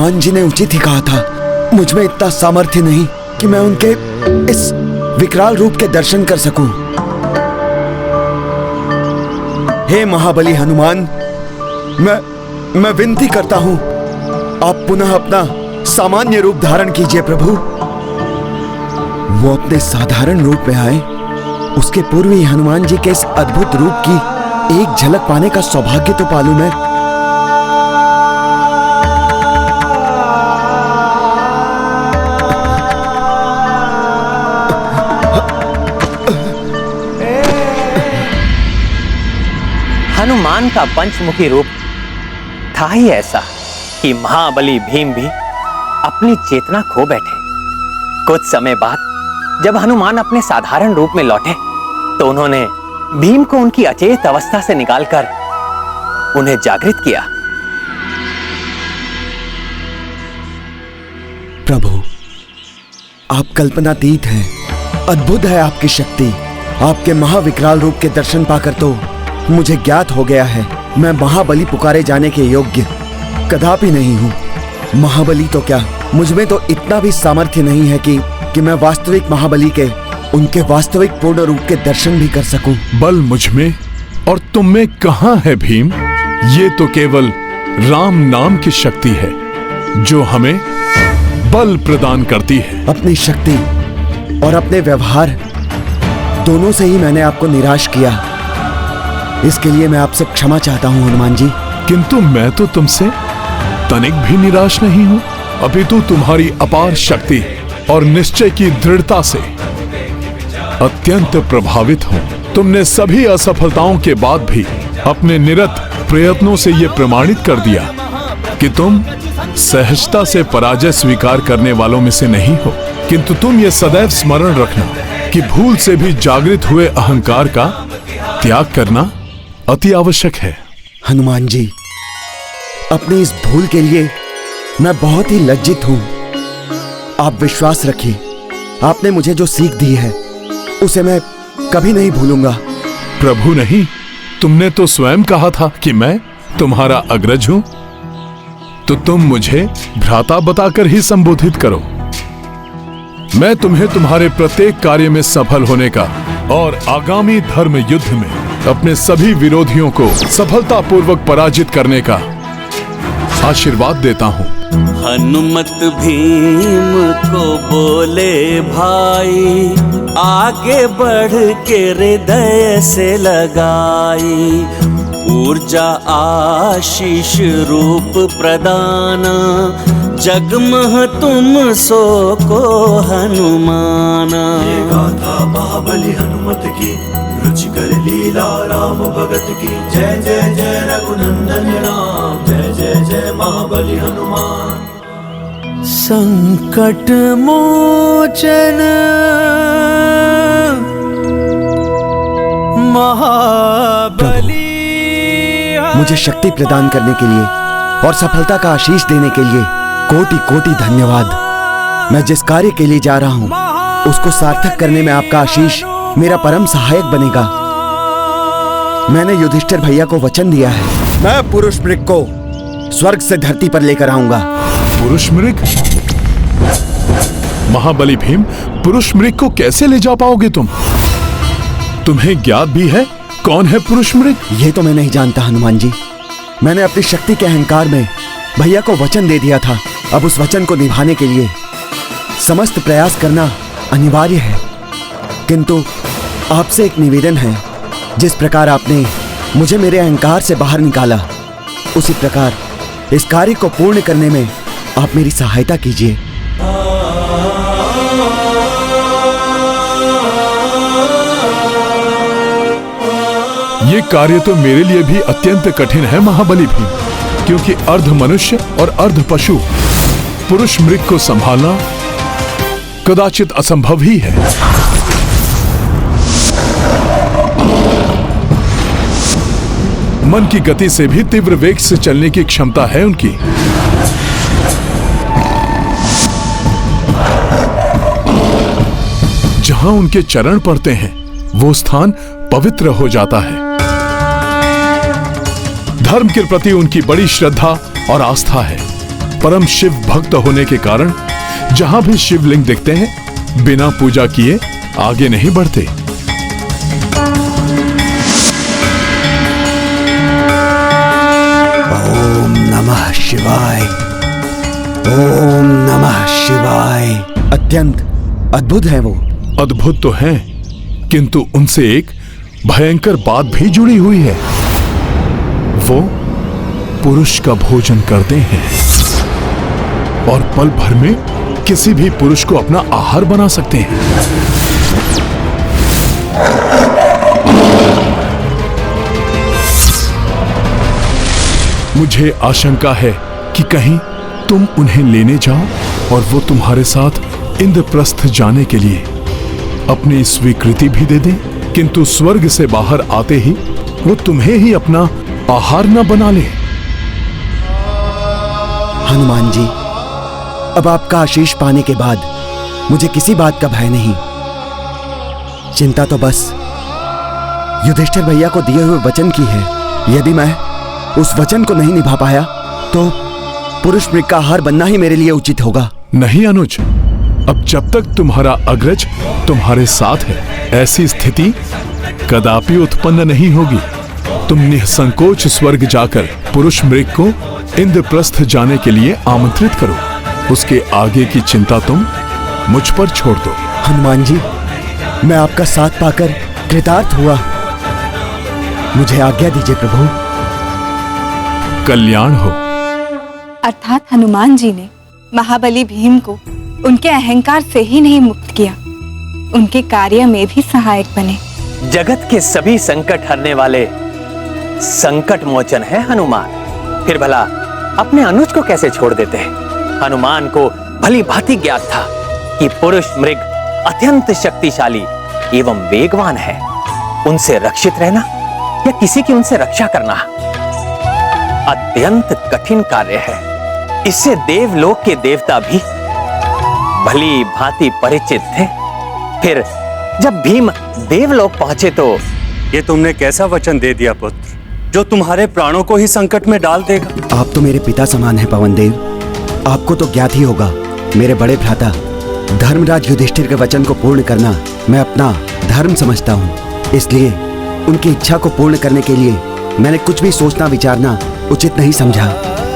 हनुमान जी ने उचित ही कहा था। मुझ में इतना सामर्थ्य नहीं कि मैं उनके इस विकराल रूप के दर्शन कर सकूं। हे महाबली हनुमान, मैं विनती करता हूं, आप पुनः अपना सामान्य रूप धारण कीजिए प्रभु। वो अपने साधारण रूप में आए, उसके पूर्व ही हनुमान जी के इस अद्भुत रूप की एक झलक पाने का सौभाग्य तो पालूं मैं। हनुमान का पंचमुखी रूप था ही ऐसा कि महाबली भीम भी अपनी चेतना खो बैठे। कुछ समय बाद जब हनुमान अपने साधारण रूप में लौटे तो उन्होंने भीम को उनकी अचेत अवस्था से निकालकर उन्हें जागृत किया। प्रभु, आप कल्पनातीत हैं। अद्भुत है आपकी शक्ति। आपके महाविकराल रूप के दर्शन पाकर तो मुझे ज्ञात हो गया है मैं महाबली पुकारे जाने के योग्य कदापि नहीं हूँ। महाबली तो क्या, मुझमें तो इतना भी सामर्थ्य नहीं है कि मैं वास्तविक महाबली के उनके वास्तविक पूर्ण रूप के दर्शन भी कर सकूं। बल मुझमें और तुम में कहाँ है भीम? ये तो केवल राम नाम की शक्ति है जो हमें बल प्रदान करती है। अपनी शक्ति और अपने व्यवहार दोनों से ही मैंने आपको निराश किया। इसके लिए मैं आपसे क्षमा चाहता हूं हनुमान जी। किंतु मैं तो तुमसे तनिक भी निराश नहीं हूं। अपितु तुम्हारी अपार शक्ति और निश्चय की दृढ़ता से अत्यंत प्रभावित हूं। तुमने सभी असफलताओं के बाद भी अपने निरत प्रयत्नों से यह प्रमाणित कर दिया कि तुम सहजता से पराजय स्वीकार करने वालों में से नहीं हो। किंतु तुम ये सदैव स्मरण रखना कि भूल से भी जागृत हुए अहंकार का त्याग करना अति आवश्यक है। हनुमान जी, अपनी इस भूल के लिए मैं बहुत ही लज्जित हूं। आप विश्वास रखिए, आपने मुझे जो सीख दी है उसे मैं कभी नहीं भूलूंगा। प्रभु नहीं, तुमने तो स्वयं कहा था कि मैं तुम्हारा अग्रज हूं, तो तुम मुझे भ्राता बताकर ही संबोधित करो। मैं तुम्हें तुम्हारे प्रत्येक कार्य में सफल होने का और आगामी धर्म युद्ध में अपने सभी विरोधियों को सफलतापूर्वक पराजित करने का आशीर्वाद देता हूं। हनुमत भीम को बोले भाई, आगे बढ़ के हृदय से लगाई। ऊर्जा आशीष रूप प्रदान, जगमह तुम सो को हनुमाना। ये गाथा महाबली हनुमत की, रुचिकर लीला राम भगत की। जय जय जय रघुनंदन राम, जय जय जय महाबली हनुमान। संकट मोचन महाबली, मुझे शक्ति प्रदान करने के लिए और सफलता का आशीष देने के लिए कोटि कोटि धन्यवाद। मैं जिस कार्य के लिए जा रहा हूं उसको सार्थक करने में आपका आशीष मेरा परम सहायक बनेगा। मैंने युधिष्ठिर भैया को वचन दिया है, मैं पुरुष मृग को स्वर्ग से धरती पर लेकर आऊंगा। पुरुष मृग? महाबली भीम, पुरुष मृग को कैसे ले जा पाओगे तुम? तुम्हें ज्ञात भी है कौन है पुरुष मृग? ये तो मैं नहीं जानता हनुमान जी। मैंने अपनी शक्ति के अहंकार में भैया को वचन दे दिया था। अब उस वचन को निभाने के लिए समस्त प्रयास करना अनिवार्य है। किंतु आपसे एक निवेदन है, जिस प्रकार आपने मुझे मेरे अहंकार से बाहर निकाला, उसी प्रकार इस कार्य को पूर्ण करने में आप मेरी सहायता कीजिए। ये कार्य तो मेरे लिए भी अत्यंत कठिन है महाबली भीम, क्योंकि अर्ध मनुष्य और अर्ध पशु पुरुष मृग को संभालना कदाचित असंभव ही है। मन की गति से भी तीव्र वेग से चलने की क्षमता है उनकी। जहां उनके चरण पड़ते हैं वो स्थान पवित्र हो जाता है। धर्म के प्रति उनकी बड़ी श्रद्धा और आस्था है। परम शिव भक्त होने के कारण जहां भी शिवलिंग दिखते हैं, बिना पूजा किए आगे नहीं बढ़ते। ओम नमः शिवाय, ओम नमः शिवाय। अत्यंत अद्भुत है वो। अद्भुत तो है, किंतु उनसे एक भयंकर बात भी जुड़ी हुई है। वो पुरुष का भोजन करते हैं और पल भर में किसी भी पुरुष को अपना आहार बना सकते हैं। मुझे आशंका है कि कहीं तुम उन्हें लेने जाओ और वो तुम्हारे साथ इंद्रप्रस्थ जाने के लिए अपनी स्वीकृति भी दे दें, किंतु स्वर्ग से बाहर आते ही वो तुम्हें ही अपना आहार न बना ले। हनुमान जी, अब आपका आशीष पाने के बाद मुझे किसी बात का भय नहीं। चिंता तो बस युधिष्ठिर भैया को दिए हुए वचन की है। यदि मैं उस वचन को नहीं निभा पाया तो पुरुष मृग का आहार बनना ही मेरे लिए उचित होगा। नहीं अनुज, अब जब तक तुम्हारा अग्रज तुम्हारे साथ है, ऐसी स्थिति कदापि उत्पन्न नहीं होगी। तुम निसंकोच स्वर्ग जाकर पुरुष मृग को इंद्रप्रस्थ जाने के लिए आमंत्रित करो। उसके आगे की चिंता तुम मुझ पर छोड़ दो। हनुमान जी, मैं आपका साथ पाकर कृतार्थ हुआ। मुझे आज्ञा दीजिए प्रभु। कल्याण हो। अर्थात हनुमान जी ने महाबली भीम को उनके अहंकार से ही नहीं मुक्त किया, उनके कार्य में भी सहायक बने। जगत के सभी संकट हरने वाले संकट मोचन है हनुमान। फिर भला अपने अनुज को कैसे छोड़ देते हैं? हनुमान को भली भांति ज्ञात था कि पुरुष मृग अत्यंत शक्तिशाली एवं वेगवान है। उनसे रक्षित रहना या किसी की उनसे रक्षा करना अत्यंत कठिन कार्य है। इससे देवलोक के देवता भी भली भांति परिचित थे। फिर जब भीम देवलोक पहुंचे तो ये तुमने कैसा वचन दे दिया पुत्र, जो तुम्हारे प्राणों को ही संकट में डाल देगा। आप तो मेरे पिता समान हैं पवन देव। आपको तो ज्ञात ही होगा, मेरे बड़े भ्राता धर्मराज युधिष्ठिर के वचन को पूर्ण करना मैं अपना धर्म समझता हूँ। इसलिए उनकी इच्छा को पूर्ण करने के लिए मैंने कुछ भी सोचना विचारना उचित नहीं समझा।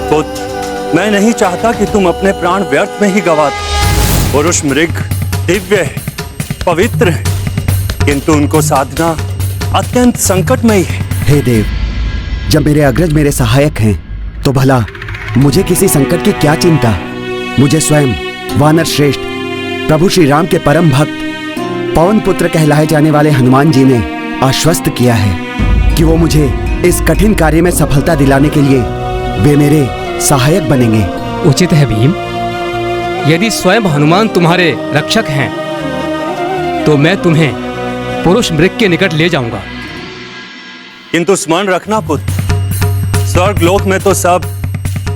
पुत्र, मैं नहीं चाहता कि तुम अपने प्राण व्यर्थ में ही गवा दो। पुरुष मृग दिव्य है, पवित्र है, किंतु उनको साधना अत्यंत संकट में ही है। हे देव, जब मेरे अग्रज मेरे सहायक हैं तो भला मुझे किसी संकट की क्या चिंता। मुझे स्वयं वानर श्रेष्ठ प्रभु श्री राम के परम भक्त पवन पुत्र कहलाए जाने वाले हनुमान जी ने आश्वस्त किया है कि वो मुझे इस कठिन कार्य में सफलता दिलाने के लिए वे मेरे सहायक बनेंगे। उचित है भीम, यदि स्वयं हनुमान तुम्हारे रक्षक हैं तो मैं तुम्हें पुरुष मृग के निकट ले जाऊंगा। किंतु स्मरण रखना पुत्र, स्वर्ग लोक में तो सब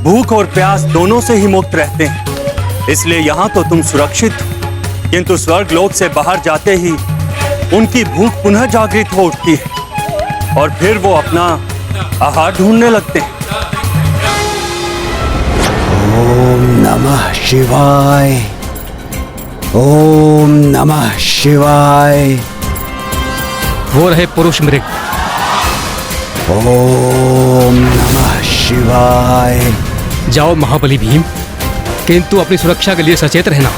भूख और प्यास दोनों से ही मुक्त रहते हैं, इसलिए यहाँ तो तुम सुरक्षित हो। किंतु स्वर्ग लोक से बाहर जाते ही उनकी भूख पुनः जागृत हो उठती है और फिर वो अपना आहार ढूंढने लगते हैं। ओम नमः शिवाय, ओम नमः शिवाय। वो रहे पुरुष मृग। ओम नमः शिवाय। जाओ महाबली भीम, किंतु अपनी सुरक्षा के लिए सचेत रहना।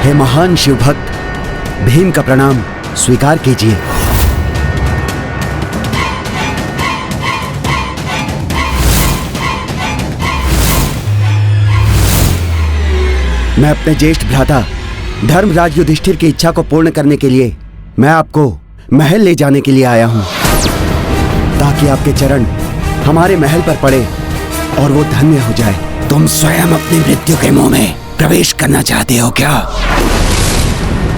हे महान शिव भक्त भीम का प्रणाम स्वीकार कीजिए। मैं अपने ज्येष्ठ भ्राता धर्मराज युधिष्ठिर की इच्छा को पूर्ण करने के लिए मैं आपको महल ले जाने के लिए आया हूं, ताकि आपके चरण हमारे महल पर पड़े और वो धन्य हो जाए। तुम स्वयं अपनी मृत्यु के मुंह में प्रवेश करना चाहते हो क्या?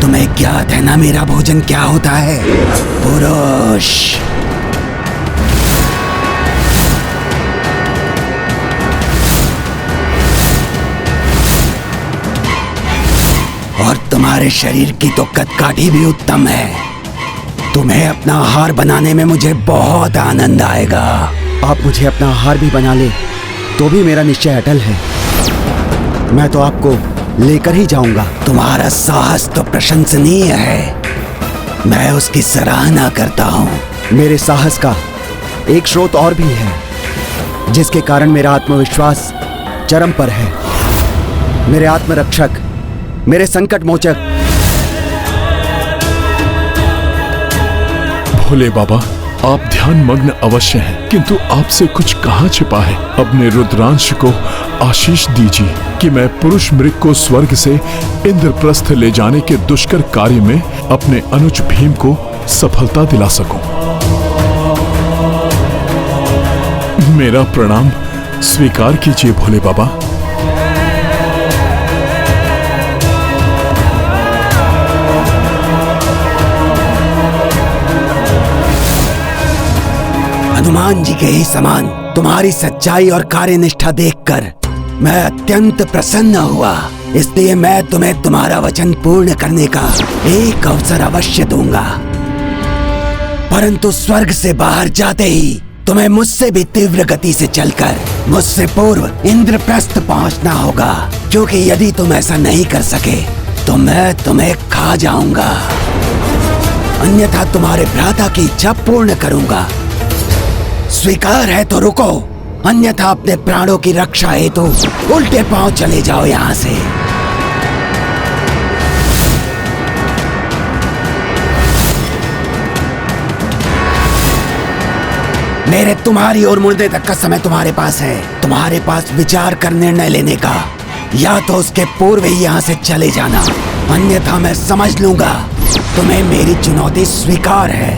तुम्हें ज्ञात है ना मेरा भोजन क्या होता है? पुरुष। और तुम्हारे शरीर की तो कदकाठी भी उत्तम है। तुम्हें अपना आहार बनाने में मुझे बहुत आनंद आएगा। आप मुझे अपना आहार भी बना ले तो भी मेरा निश्चय अटल है। मैं तो आपको लेकर ही जाऊंगा। तुम्हारा साहस तो प्रशंसनीय है, मैं उसकी सराहना करता हूँ। मेरे साहस का एक स्रोत और भी है, जिसके कारण मेरा आत्मविश्वास चरम पर है। मेरे आत्मरक्षक, मेरे संकट मोचक। भोले बाबा, आप ध्यान मग्न अवश्य हैं, किंतु आपसे कुछ कहाँ छिपा है। अपने रुद्रांश को आशीष दीजिए कि मैं पुरुष मृग को स्वर्ग से इंद्रप्रस्थ ले जाने के दुष्कर कार्य में अपने अनुज भीम को सफलता दिला सकूं। मेरा प्रणाम स्वीकार कीजिए भोले बाबा। हनुमान जी के ही समान तुम्हारी सच्चाई और कार्यनिष्ठा देखकर मैं अत्यंत प्रसन्न हुआ। इसलिए मैं तुम्हें तुम्हारा वचन पूर्ण करने का एक अवसर अवश्य दूंगा। परंतु स्वर्ग से बाहर जाते ही तुम्हें मुझसे भी तीव्र गति से चलकर मुझसे पूर्व इंद्रप्रस्थ पहुंचना होगा, क्योंकि यदि तुम ऐसा नहीं कर सके तो मैं तुम्हें खा जाऊंगा। अन्यथा तुम्हारे भ्राता की इच्छा पूर्ण करूंगा। स्वीकार है तो रुको, अन्यथा अपने प्राणों की रक्षा हेतु उल्टे पांव चले जाओ यहां से। मेरे तुम्हारी ओर मुड़ने तक का समय तुम्हारे पास है। तुम्हारे पास विचार कर निर्णय लेने का, या तो उसके पूर्व ही यहाँ से चले जाना, अन्यथा मैं समझ लूंगा तुम्हें मेरी चुनौती स्वीकार है।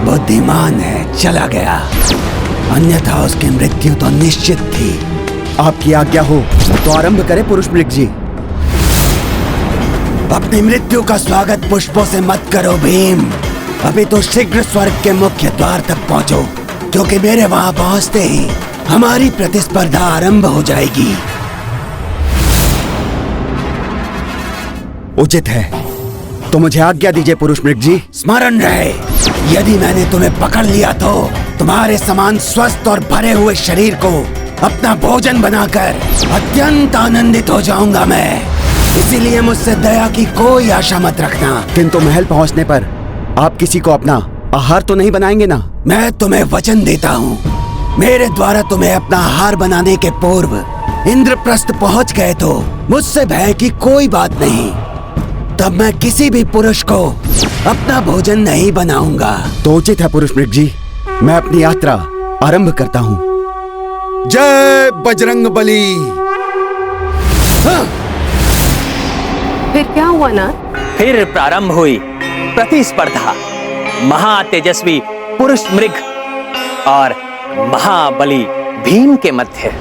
बुद्धिमान है, चला गया, अन्यथा उसकी मृत्यु तो निश्चित थी। आपकी आज्ञा हो तो आरंभ करें पुरुष मृग जी। अपनी मृत्यु का स्वागत पुष्पों से मत करो भीम, अभी तो शीघ्र स्वर्ग के मुख्य द्वार तक पहुंचो, क्योंकि मेरे वहां पहुंचते ही हमारी प्रतिस्पर्धा आरंभ हो जाएगी। उचित है, तो मुझे आज्ञा दीजिए पुरुष मृग जी। स्मरण रहे, यदि मैंने तुम्हें पकड़ लिया तो तुम्हारे समान स्वस्थ और भरे हुए शरीर को अपना भोजन बनाकर अत्यंत आनंदित हो जाऊंगा मैं। इसीलिए मुझसे दया की कोई आशा मत रखना। किंतु महल पहुंचने पर आप किसी को अपना आहार तो नहीं बनाएंगे ना? मैं तुम्हें वचन देता हूँ, मेरे द्वारा तुम्हें अपना आहार बनाने के पूर्व इंद्रप्रस्थ पहुंच गए तो मुझसे भय की कोई बात नहीं। तब मैं किसी भी पुरुष को अपना भोजन नहीं बनाऊंगा। तो उचित है पुरुष मृग जी, मैं अपनी यात्रा आरंभ करता हूँ। जय बजरंग बली। हाँ। फिर क्या हुआ ना? फिर प्रारंभ हुई प्रतिस्पर्धा महातेजस्वी पुरुष मृग और महाबली भीम के मध्य।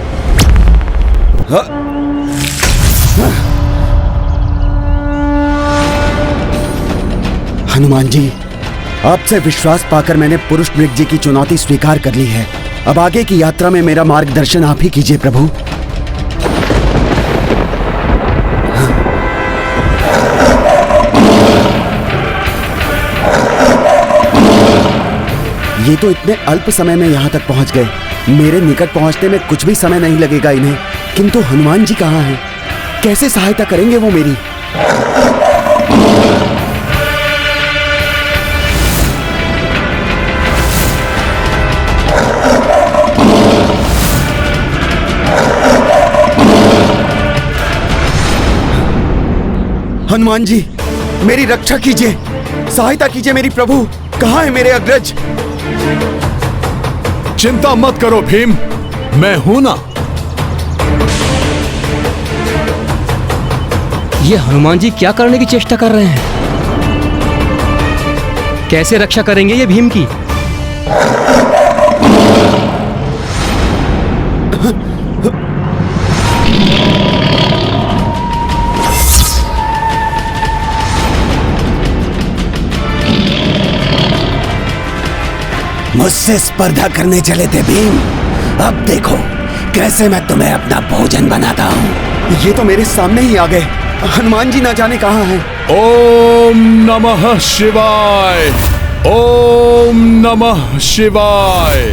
हनुमान जी, आपसे विश्वास पाकर मैंने पुरुष मृग जी की चुनौती स्वीकार कर ली है। अब आगे की यात्रा में मेरा मार्गदर्शन आप ही कीजिए प्रभु। ये तो इतने अल्प समय में यहाँ तक पहुँच गए। मेरे निकट पहुँचने में कुछ भी समय नहीं लगेगा इन्हें। किंतु हनुमान जी कहाँ हैं? कैसे सहायता करेंगे वो मेरी? हनुमान जी, मेरी रक्षा कीजिए, सहायता कीजिए मेरी प्रभु। कहाँ है मेरे अग्रज? चिंता मत करो भीम, मैं हूं ना। ये हनुमान जी क्या करने की चेष्टा कर रहे हैं? कैसे रक्षा करेंगे ये भीम की? मुझसे स्पर्धा करने चले थे भीम। अब देखो कैसे मैं तुम्हें अपना भोजन बनाता हूँ। ये तो मेरे सामने ही आ गए। हनुमान जी ना जाने कहाँ हैं। ओम नमः शिवाय, ओम नमः शिवाय।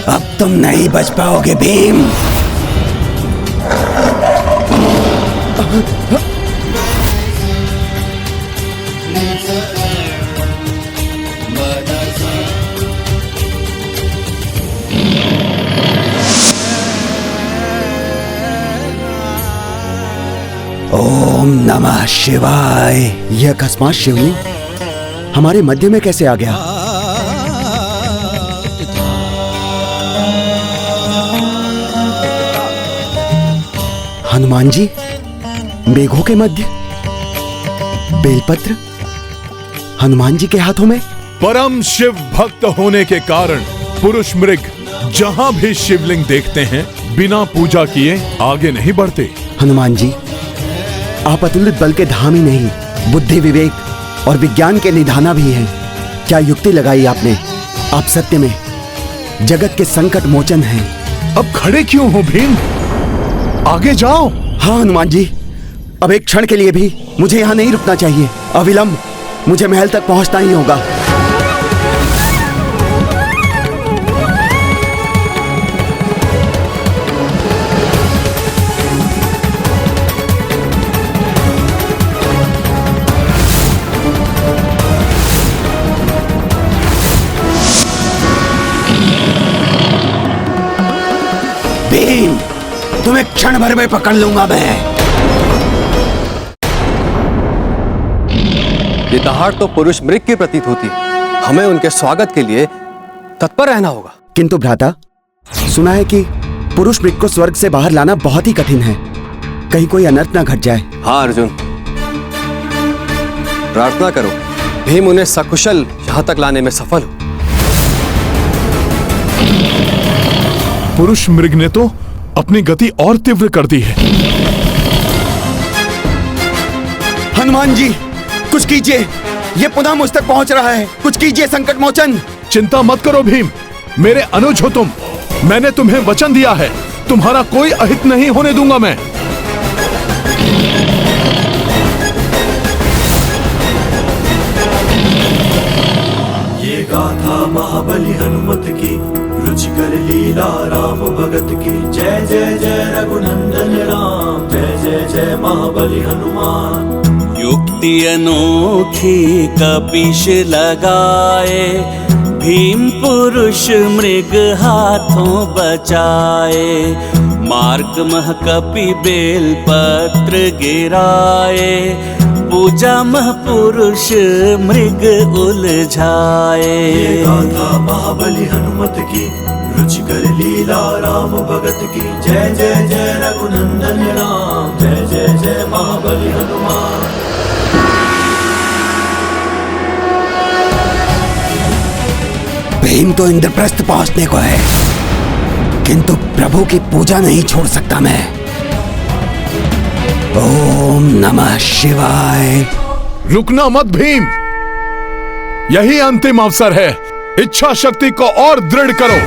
अब तुम नहीं बच पाओगे भीम। ओम नमः शिवाय। यह अकस्मात शिवलिंग हमारे मध्य में कैसे आ गया? हनुमान जी मेघों के मध्य, बेलपत्र हनुमान जी के हाथों में। परम शिव भक्त होने के कारण पुरुष मृग जहाँ भी शिवलिंग देखते हैं बिना पूजा किए आगे नहीं बढ़ते। हनुमान जी आप अतुलित बल के धाम ही नहीं, बुद्धि, विवेक और विज्ञान के निधाना भी हैं। क्या युक्ति लगाई आपने। आप सत्य में जगत के संकट मोचन हैं। अब खड़े क्यों हो भीम, आगे जाओ। हाँ हनुमान जी, अब एक क्षण के लिए भी मुझे यहाँ नहीं रुकना चाहिए। अविलंब मुझे महल तक पहुँचना ही होगा। भीम तुम्हें क्षण भर में पकड़ लूंगा मैं। ये दहाड़ तो पुरुष मृग की प्रतीत होती है। हमें उनके स्वागत के लिए तत्पर रहना होगा। किंतु भ्राता, सुना है कि पुरुष मृग को स्वर्ग से बाहर लाना बहुत ही कठिन है। कहीं कोई अनर्थ ना घट जाए। हाँ अर्जुन, प्रार्थना करो भीम उन्हें सकुशल यहां तक लाने में सफल हो। पुरुष मृग ने तो अपनी गति और तीव्र कर दी है। हनुमान जी कुछ कीजिए, ये पुनः मुझ तक पहुंच रहा है। कुछ कीजिए संकट मोचन। चिंता मत करो भीम, मेरे अनुज हो तुम। मैंने तुम्हें वचन दिया है, तुम्हारा कोई अहित नहीं होने दूंगा मैं। ये गाथा महाबली हनुमत की, रुचिकर लीला राम भगत की। जय जय जय रघुनंदन राम, जय जय जय महाबली हनुमान। युक्ति अनोखी कपीश लगाए, भीम पुरुष मृग हाथों बचाए। मार्ग मह कपि बेल पत्र गिराए, पूजा मह पुरुष मृग उलझाए। ये गाथा महाबली हनुमत की, रुचिकर लीला राम भगत की। जय जय जय रघुनंदन राम, जय जय जय महाबली हनुमान। भीम तो इंद्रप्रस्थ पहुंचने को है, किंतु प्रभु की पूजा नहीं छोड़ सकता मैं। ओम नमः शिवाय। रुकना मत भीम, यही अंतिम अवसर है। इच्छा शक्ति को और दृढ़ करो।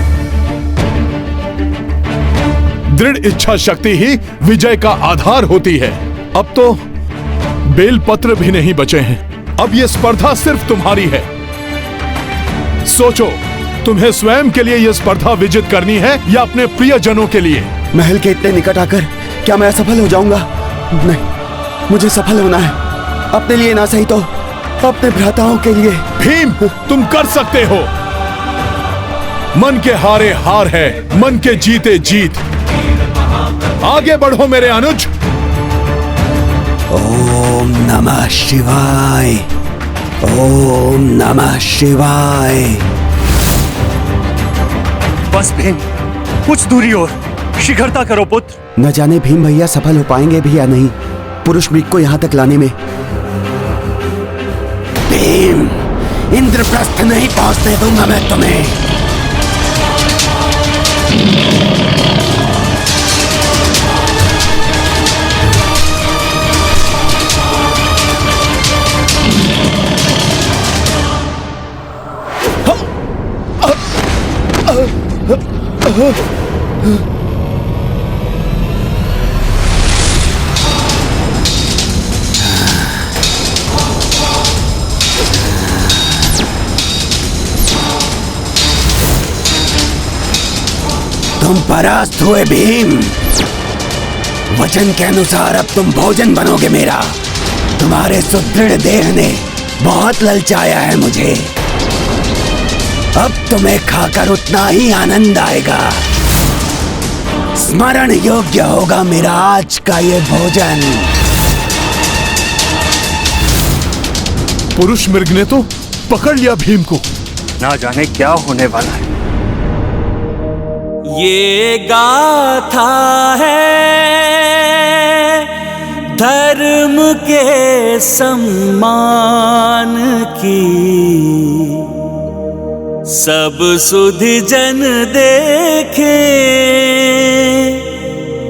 दृढ़ इच्छा शक्ति ही विजय का आधार होती है। अब तो बेलपत्र भी नहीं बचे हैं। अब यह स्पर्धा सिर्फ तुम्हारी है। सोचो, तुम्हें स्वयं के लिए यह स्पर्धा विजित करनी है या अपने प्रियजनों के लिए। महल के इतने निकट आकर क्या मैं असफल हो जाऊंगा? नहीं, मुझे सफल होना है। अपने लिए ना सही तो अपने भ्राताओं के लिए। भीम तुम कर सकते हो। मन के हारे हार है, मन के जीते जीत। आगे बढ़ो मेरे अनुज। ओम नमः शिवाय, ओम नमः शिवाय। बस भीम, कुछ दूरी और, शीघ्रता करो पुत्र। न जाने भीम भैया सफल हो पाएंगे भी या नहीं पुरुष मृग को यहां तक लाने में। भीम, इंद्रप्रस्थ नहीं पहुंचने दूंगा मैं तुम्हें। तुम परास्त हुए भीम। वचन के अनुसार अब तुम भोजन बनोगे मेरा। तुम्हारे सुदृढ़ देह ने बहुत ललचाया है मुझे। अब तुम्हें खाकर उतना ही आनंद आएगा। स्मरण योग्य होगा मेरा आज का ये भोजन। पुरुष मृग ने तो पकड़ लिया भीम को। ना जाने क्या होने वाला है। ये गाथा है धर्म के सम्मान की, सब सुधि जन देखे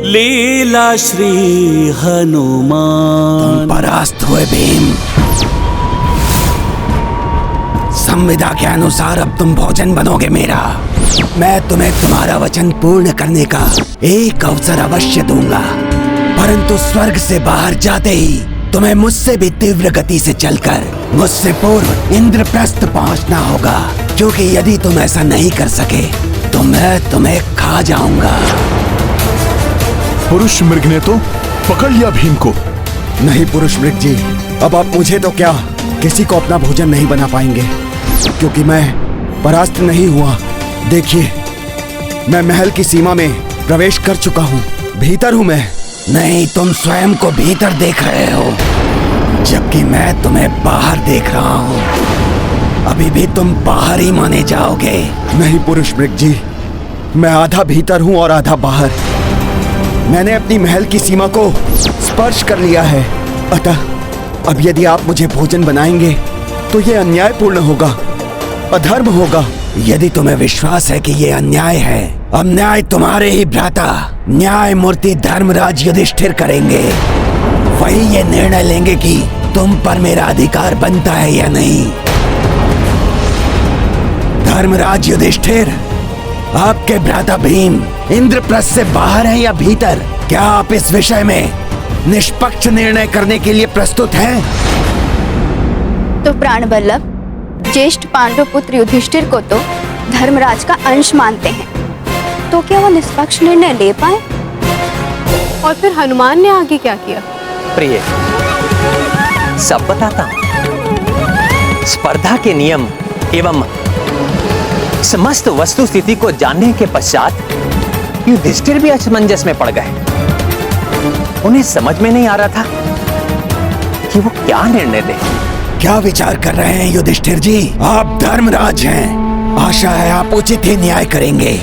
लीला श्री हनुमान। परास्त हुए भीम। संविदा के अनुसार अब तुम भोजन बनोगे मेरा। मैं तुम्हें तुम्हारा वचन पूर्ण करने का एक अवसर अवश्य दूंगा, परंतु स्वर्ग से बाहर जाते ही तुम्हें मुझसे भी तीव्र गति से चलकर मुझसे पूर्व इंद्रप्रस्थ पहुंचना होगा, क्योंकि यदि तुम ऐसा नहीं कर सके तो मैं तुम्हें खा जाऊंगा। पुरुष मृग ने तो पकड़ लिया भीम को। नहीं पुरुष मृग जी, अब आप मुझे तो क्या किसी को अपना भोजन नहीं बना पाएंगे, क्योंकि मैं परास्त नहीं हुआ। देखिए, मैं महल की सीमा में प्रवेश कर चुका हूँ। भीतर हूँ मैं। नहीं, तुम स्वयं को भीतर देख रहे हो, जबकि मैं तुम्हें बाहर देख रहा हूँ। अभी भी तुम बाहर ही माने जाओगे। नहीं पुरुष मृग जी, मैं आधा भीतर हूँ और आधा बाहर। मैंने अपनी महल की सीमा को स्पर्श कर लिया है। अतः अब यदि आप मुझे भोजन बनाएंगे तो ये अन्यायपूर्ण होगा, अधर्म होगा। यदि तुम्हें विश्वास है कि ये अन्याय है, अब न्याय तुम्हारे ही भ्राता न्याय मूर्ति धर्मराज युधिष्ठिर करेंगे। वही ये निर्णय लेंगे कि तुम पर मेरा अधिकार बनता है या नहीं। धर्मराज युधिष्ठिर, आपके भ्राता भीम इंद्रप्रस्थ से बाहर है या भीतर? क्या आप इस विषय में निष्पक्ष निर्णय करने के लिए प्रस्तुत हैं? तो प्राण वल्लभ, ज्येष्ठ पांडव पुत्र युधिष्ठिर को तो धर्मराज का अंश मानते हैं, तो क्या वो निष्पक्ष निर्णय ले पाए? और फिर हनुमान ने आगे क्या किया? प्रिय, सब बताता हूं। स्पर्धा के नियम एवं समस्त वस्तु स्थिति को जानने के पश्चात युधिष्ठिर भी असमंजस में पड़ गए। उन्हें समझ में नहीं आ रहा था कि वो क्या निर्णय दें। क्या विचार कर रहे हैं युधिष्ठिर जी? आप धर्मराज हैं, आशा है आप उचित ही न्याय करेंगे।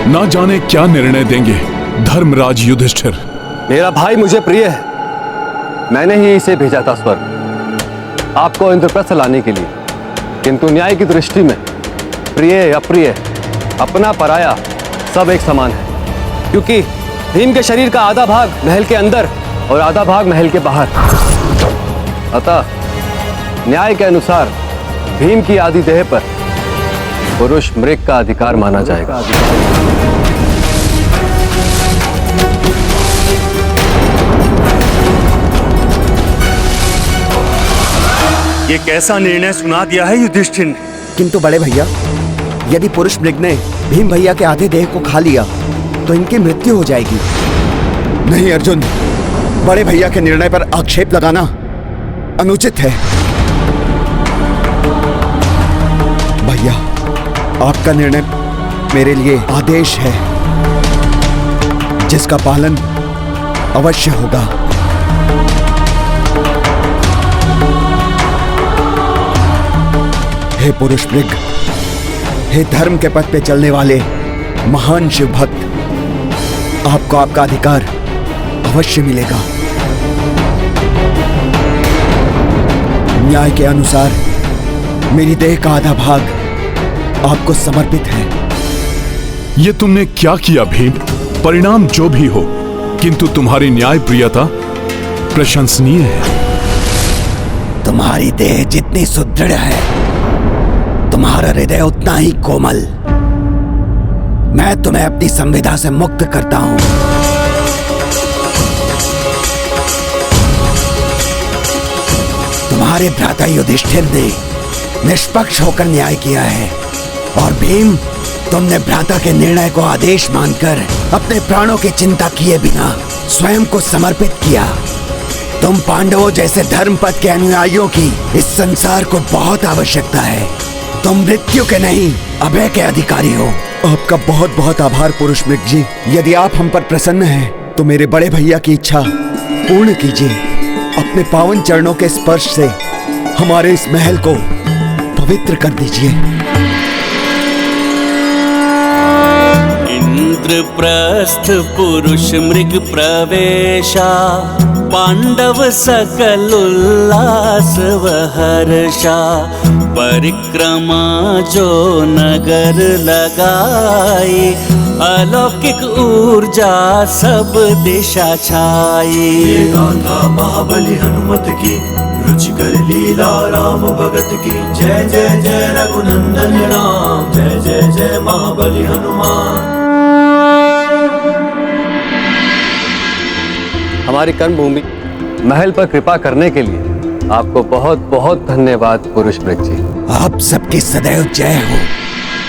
ना जाने क्या निर्णय देंगे धर्मराज युधिष्ठिर। मेरा भाई मुझे प्रिय है, मैंने ही इसे भेजा था स्वर्ग आपको इंद्रप्रस्थ लाने के लिए, किंतु न्याय की दृष्टि में प्रिय अप्रिय, अपना पराया सब एक समान है, क्योंकि भीम के शरीर का आधा भाग महल के अंदर और आधा भाग महल के बाहर। अतः न्याय के अनुसार भीम की आदि देह पर पुरुष मृग का अधिकार माना जाएगा। ये कैसा निर्णय सुना दिया है युधिष्ठिर ने? किंतु बड़े भैया, यदि पुरुष मृग ने भीम भैया के आधे देह को खा लिया तो इनकी मृत्यु हो जाएगी। नहीं अर्जुन, बड़े भैया के निर्णय पर आक्षेप लगाना अनुचित है। भैया, आपका निर्णय मेरे लिए आदेश है, जिसका पालन अवश्य होगा। हे पुरुष मृग, हे धर्म के पथ पे चलने वाले महान शिव भक्त, आपको आपका अधिकार अवश्य मिलेगा। न्याय के अनुसार मेरी देह का आधा भाग आपको समर्पित है। ये तुमने क्या किया भीम? परिणाम जो भी हो, किंतु तुम्हारी न्याय प्रियता प्रशंसनीय है। तुम्हारी देह जितनी सुदृढ़ है, तुम्हारा हृदय उतना ही कोमल। मैं तुम्हें अपनी संविदा से मुक्त करता हूं। तुम्हारे भ्राता युधिष्ठिर ने निष्पक्ष होकर न्याय किया है और भीम, तुमने भ्राता के निर्णय को आदेश मानकर अपने प्राणों की चिंता किए बिना स्वयं को समर्पित किया। तुम पांडवों जैसे धर्मपथ के अनुयायियों की इस संसार को बहुत आवश्यकता है। तुम मृत्यु के नहीं, अभय के अधिकारी हो। आपका बहुत बहुत आभार पुरुष मृग जी। यदि आप हम पर प्रसन्न हैं तो मेरे बड़े भैया की इच्छा पूर्ण कीजिए। अपने पावन चरणों के स्पर्श से हमारे इस महल को पवित्र कर दीजिए। इंद्रप्रस्थ पुरुष मृग प्रवेशा, पांडव सकल उल्लास व हर्षा। परिक्रमा जो नगर लगाई, अलौकिक ऊर्जा सब दिशा छाई। ये गाथा महाबली हनुमत की, रुचिकर लीला राम भगत की। जय जय जय रघुनंदन राम, जय जय जय महाबली हनुमान। हमारी कर्मभूमि महल पर कृपा करने के लिए आपको बहुत बहुत धन्यवाद पुरुष मृग जी। आप सबकी सदैव जय हो,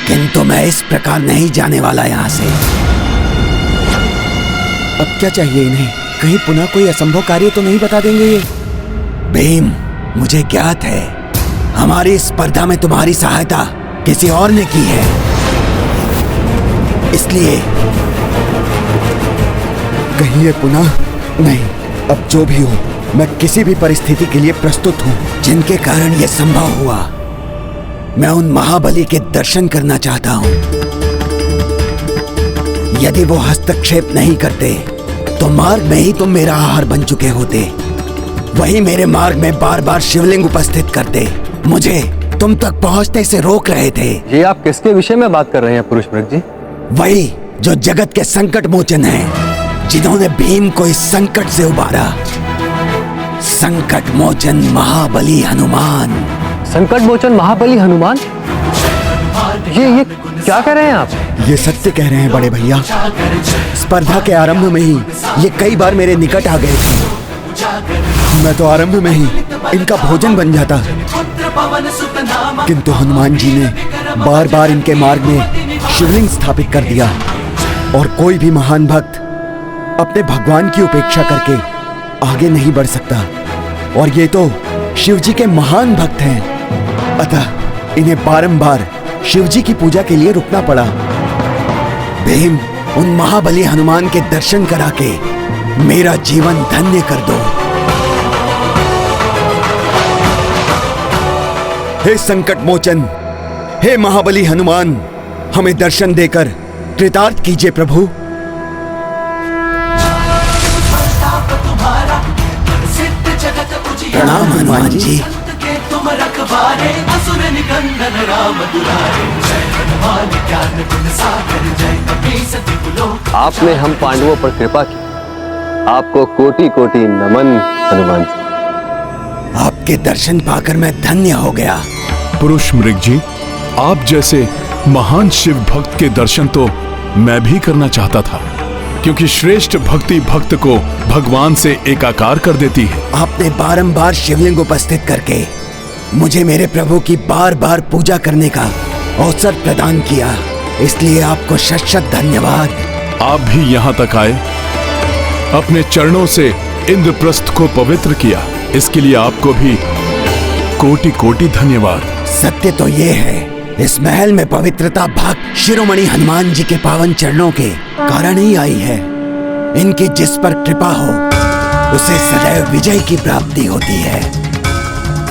किंतु मैं इस प्रकार नहीं जाने वाला यहाँ से। अब क्या चाहिए इन्हें? कहीं पुनः कोई असंभव कार्य तो नहीं बता देंगे ये? भीम, मुझे ज्ञात है हमारी स्पर्धा में तुम्हारी सहायता किसी और ने की है, इसलिए कहिए पुनः? नहीं, अब जो भी हो मैं किसी भी परिस्थिति के लिए प्रस्तुत हूँ। जिनके कारण यह संभव हुआ, मैं उन महाबली के दर्शन करना चाहता हूँ। यदि वो हस्तक्षेप नहीं करते तो मार्ग में ही तुम मेरा आहार बन चुके होते। वही मेरे मार्ग में बार बार शिवलिंग उपस्थित करते, मुझे तुम तक पहुंचने से रोक रहे थे। ये आप किसके विषय में बात कर रहे हैं पुरुष मृग जी? वही जो जगत के संकट मोचन हैं, जिन्होंने भीम को इस संकट से उबारा। संकट मोचन महाबली हनुमान। संकट मोचन महाबली हनुमान? ये क्या कह रहे हैं आप? ये सत्य कह रहे हैं बड़े भैया। स्पर्धा के आरंभ में ही ये कई बार मेरे निकट आ गए थे। मैं तो आरंभ में ही इनका भोजन बन जाता, किंतु हनुमान जी ने बार बार इनके मार्ग में शिवलिंग स्थापित कर दिया और कोई भी महान भक्त अपने भगवान की उपेक्षा करके आगे नहीं बढ़ सकता। और ये तो शिव जी के महान भक्त हैं, अतः इन्हें बारंबार शिव जी की पूजा के लिए रुकना पड़ा। भीम, उन महाबली हनुमान के दर्शन करा के मेरा जीवन धन्य कर दो। हे संकट मोचन, हे महाबली हनुमान, हमें दर्शन देकर कृतार्थ कीजिए प्रभु। प्रणाम हनुमान जी। तुम रखवारे, असुर निकंदन राम दुलारे। जय हनुमान ज्ञान गुण सागर, जय कपीस तिहु लोक। आपने हम पांडवों पर कृपा की, आपको कोटि कोटि नमन हनुमान जी। आपके दर्शन पाकर मैं धन्य हो गया। पुरुष मृग जी, आप जैसे महान शिव भक्त के दर्शन तो मैं भी करना चाहता था, क्योंकि श्रेष्ठ भक्ति भक्त को भगवान से एकाकार कर देती है। आपने बारंबार शिवलिंग उपस्थित करके मुझे मेरे प्रभु की बार बार पूजा करने का अवसर प्रदान किया, इसलिए आपको शत शत धन्यवाद। आप भी यहाँ तक आए, अपने चरणों से इंद्रप्रस्थ को पवित्र किया, इसके लिए आपको भी कोटि कोटि धन्यवाद। सत्य तो ये है, इस महल में पवित्रता भक्त शिरोमणि हनुमान जी के पावन चरणों के कारण ही आई है। इनकी जिस पर कृपा हो उसे सदैव विजय की प्राप्ति होती है।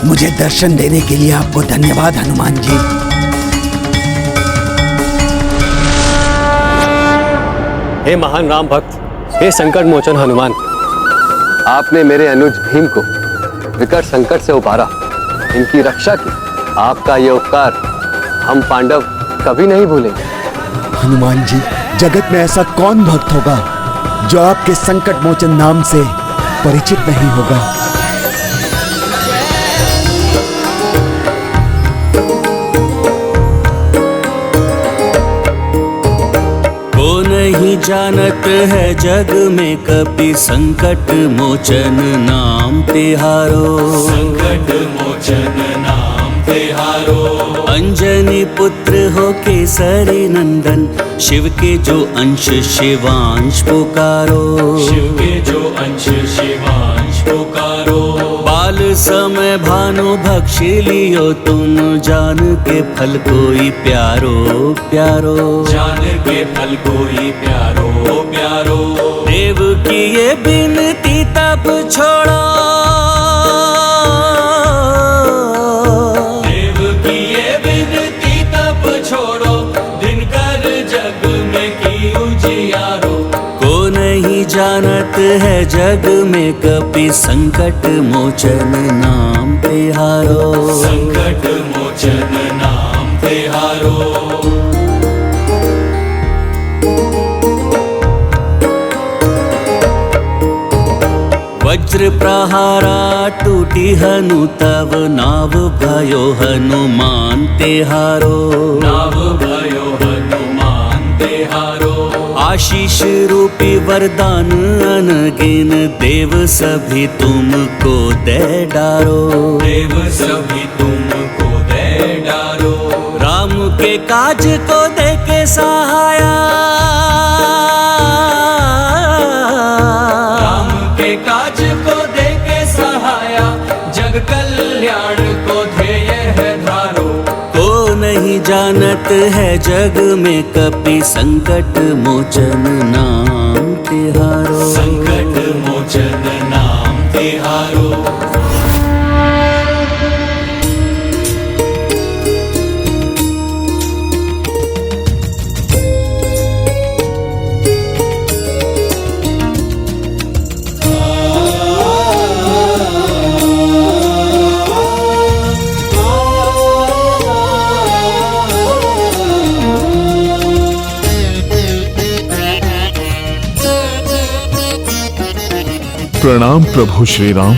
मुझे दर्शन देने के लिए आपको धन्यवाद हनुमान जी। हे महान राम भक्त, हे संकट मोचन हनुमान, आपने मेरे अनुज भीम को विकट संकट से उबारा, इनकी रक्षा की। आपका ये उपकार हम पांडव कभी नहीं भूलेंगे। हनुमान जी, जगत में ऐसा कौन भक्त होगा जो आपके संकट मोचन नाम से परिचित नहीं होगा। जानत है जग में कपि संकट मोचन नाम तिहारो। संकट मोचन नाम तिहारो। अंजनी पुत्र हो केसरी नंदन, शिव के जो अंश शिवांश पुकारो। शिव के जो अंश शिवांश पुकारो। बाल समय भानु भक्षी लियो तुम, जान के फल कोई प्यारो प्यारो। जान के फल कोई प्यारो प्यारो। देव की ये बिनती तब छोड़ो, देव की ये बिनती तब छोड़ो, दिन कर जग में की उजियारो। को नहीं जानत है जग में कपि संकट मोचन नाम तिहारो। संकट मोचन नाम तिहारो। वज्र प्रहारा टूटी हनु तव, नाव भयो हनुमान तिहारो। नाव भयो हनुमान तिहारो। आशीष रूपी वरदान अनगिन, देव सभी तुमको दे डारो। देव सभी तुमको दे डारो। राम के काज को दे के सहाया, राम के काज को दे के सहाया, जग कल्याण को ध्येय है धारो। को नहीं जानत है जग में कपि संकट मोचन नाम तिहारो। संकट मोचन नाम तिहारो। प्रणाम प्रभु श्री राम।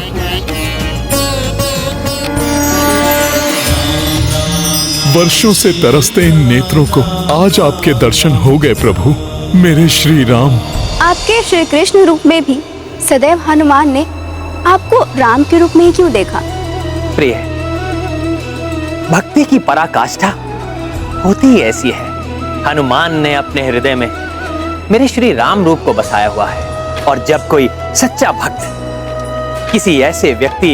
वर्षों से तरसते इन नेत्रों को आज आपके दर्शन हो गए प्रभु मेरे श्री राम। आपके श्री कृष्ण रूप में भी सदैव हनुमान ने आपको राम के रूप में ही क्यों देखा? प्रिय, भक्ति की पराकाष्ठा होती ही ऐसी है। हनुमान ने अपने हृदय में मेरे श्री राम रूप को बसाया हुआ है, और जब कोई सच्चा भक्त किसी ऐसे व्यक्ति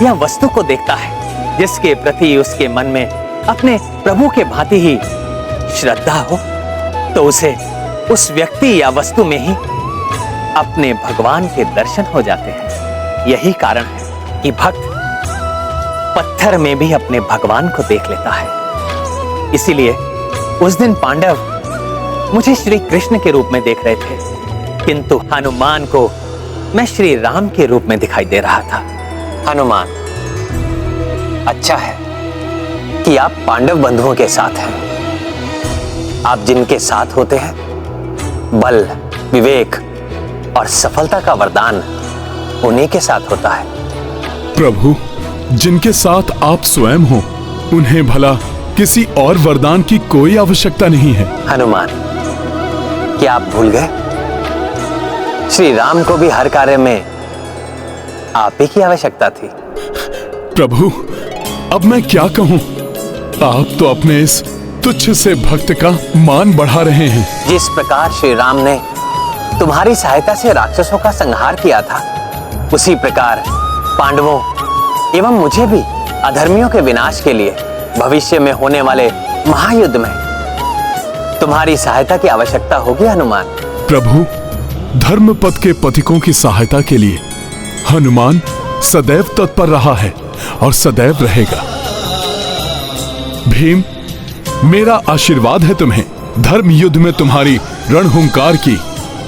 या वस्तु को देखता है जिसके प्रति उसके मन में अपने प्रभु के भांति ही श्रद्धा हो, तो उसे उस व्यक्ति या वस्तु में ही अपने भगवान के दर्शन हो जाते हैं। यही कारण है कि भक्त पत्थर में भी अपने भगवान को देख लेता है। इसीलिए उस दिन पांडव मुझे श्री कृष्ण के रूप में देख रहे थे, किंतु हनुमान को मैं श्री राम के रूप में दिखाई दे रहा था। हनुमान, अच्छा है कि आप पांडव बंधुओं के साथ हैं। आप जिनके साथ होते हैं, बल, विवेक और सफलता का वरदान उन्हीं के साथ होता है। प्रभु, जिनके साथ आप स्वयं हो, उन्हें भला किसी और वरदान की कोई आवश्यकता नहीं है। हनुमान, क्या आप भूल गए? श्री राम को भी हर कार्य में आप ही की आवश्यकता थी। प्रभु, अब मैं क्या कहूं? आप तो अपने इस तुच्छ से भक्त का मान बढ़ा रहे हैं। जिस प्रकार श्री राम ने तुम्हारी सहायता से राक्षसों का संहार किया था, उसी प्रकार पांडवों एवं मुझे भी अधर्मियों के विनाश के लिए भविष्य में होने वाले महायुद्ध में तुम्हारी सहायता की आवश्यकता होगी। हनुमान, प्रभु, धर्मपथ के पथिकों की सहायता के लिए हनुमान सदैव तत्पर रहा है और सदैव रहेगा। भीम, मेरा आशीर्वाद है तुम्हें। धर्म युद्ध में तुम्हारी रणहुंकार की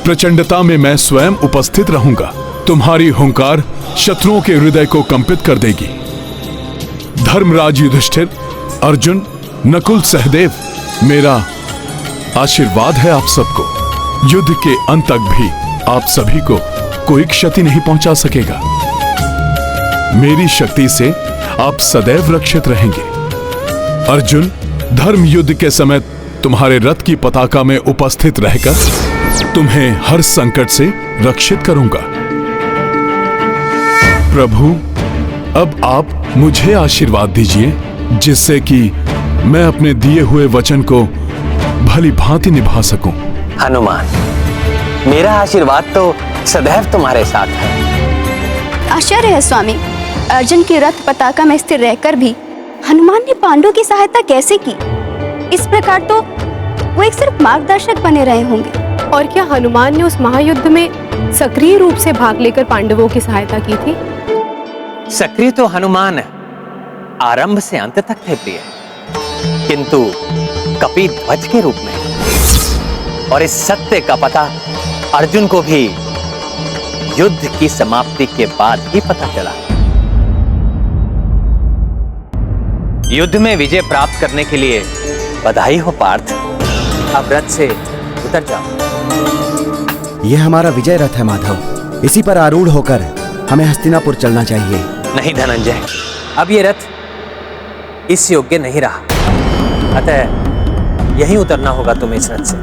प्रचंडता में मैं स्वयं उपस्थित रहूंगा। तुम्हारी हुंकार शत्रुओं के हृदय को कंपित कर देगी। धर्मराज युधिष्ठिर, अर्जुन, नकुल, सहदेव, मेरा आशीर्वाद है आप सबको। युद्ध के अंत तक भी आप सभी को कोई क्षति नहीं पहुंचा सकेगा। मेरी शक्ति से आप सदैव रक्षित रहेंगे। अर्जुन, धर्म युद्ध के समय तुम्हारे रथ की पताका में उपस्थित रहकर तुम्हें हर संकट से रक्षित करूंगा। प्रभु, अब आप मुझे आशीर्वाद दीजिए जिससे कि मैं अपने दिए हुए वचन को भली भांति निभा सकूं। हनुमान, मेरा आशीर्वाद तो सदैव तुम्हारे साथ है। आश्चर्य है स्वामी, अर्जुन की रथ पताका में स्थिर रहकर भी हनुमान ने पांडवों की सहायता कैसे की? इस प्रकार तो वो एक सिर्फ मार्गदर्शक बने रहे होंगे। और क्या हनुमान ने उस महायुद्ध में सक्रिय रूप से भाग लेकर पांडवों की सहायता की थी? सक्रिय तो हनुमान आरंभ से अंत तक थे प्रिय, किंतु कपि ध्वज के रूप में। और इस सत्य का पता अर्जुन को भी युद्ध की समाप्ति के बाद ही पता चला। युद्ध में विजय प्राप्त करने के लिए बधाई हो पार्थ। अब रथ से उतर जाओ। यह हमारा विजय रथ है माधव, इसी पर आरूढ़ होकर हमें हस्तिनापुर चलना चाहिए। नहीं धनंजय, अब ये रथ इस योग्य नहीं रहा, अतः यहीं उतरना होगा तुम्हें इस रथ से।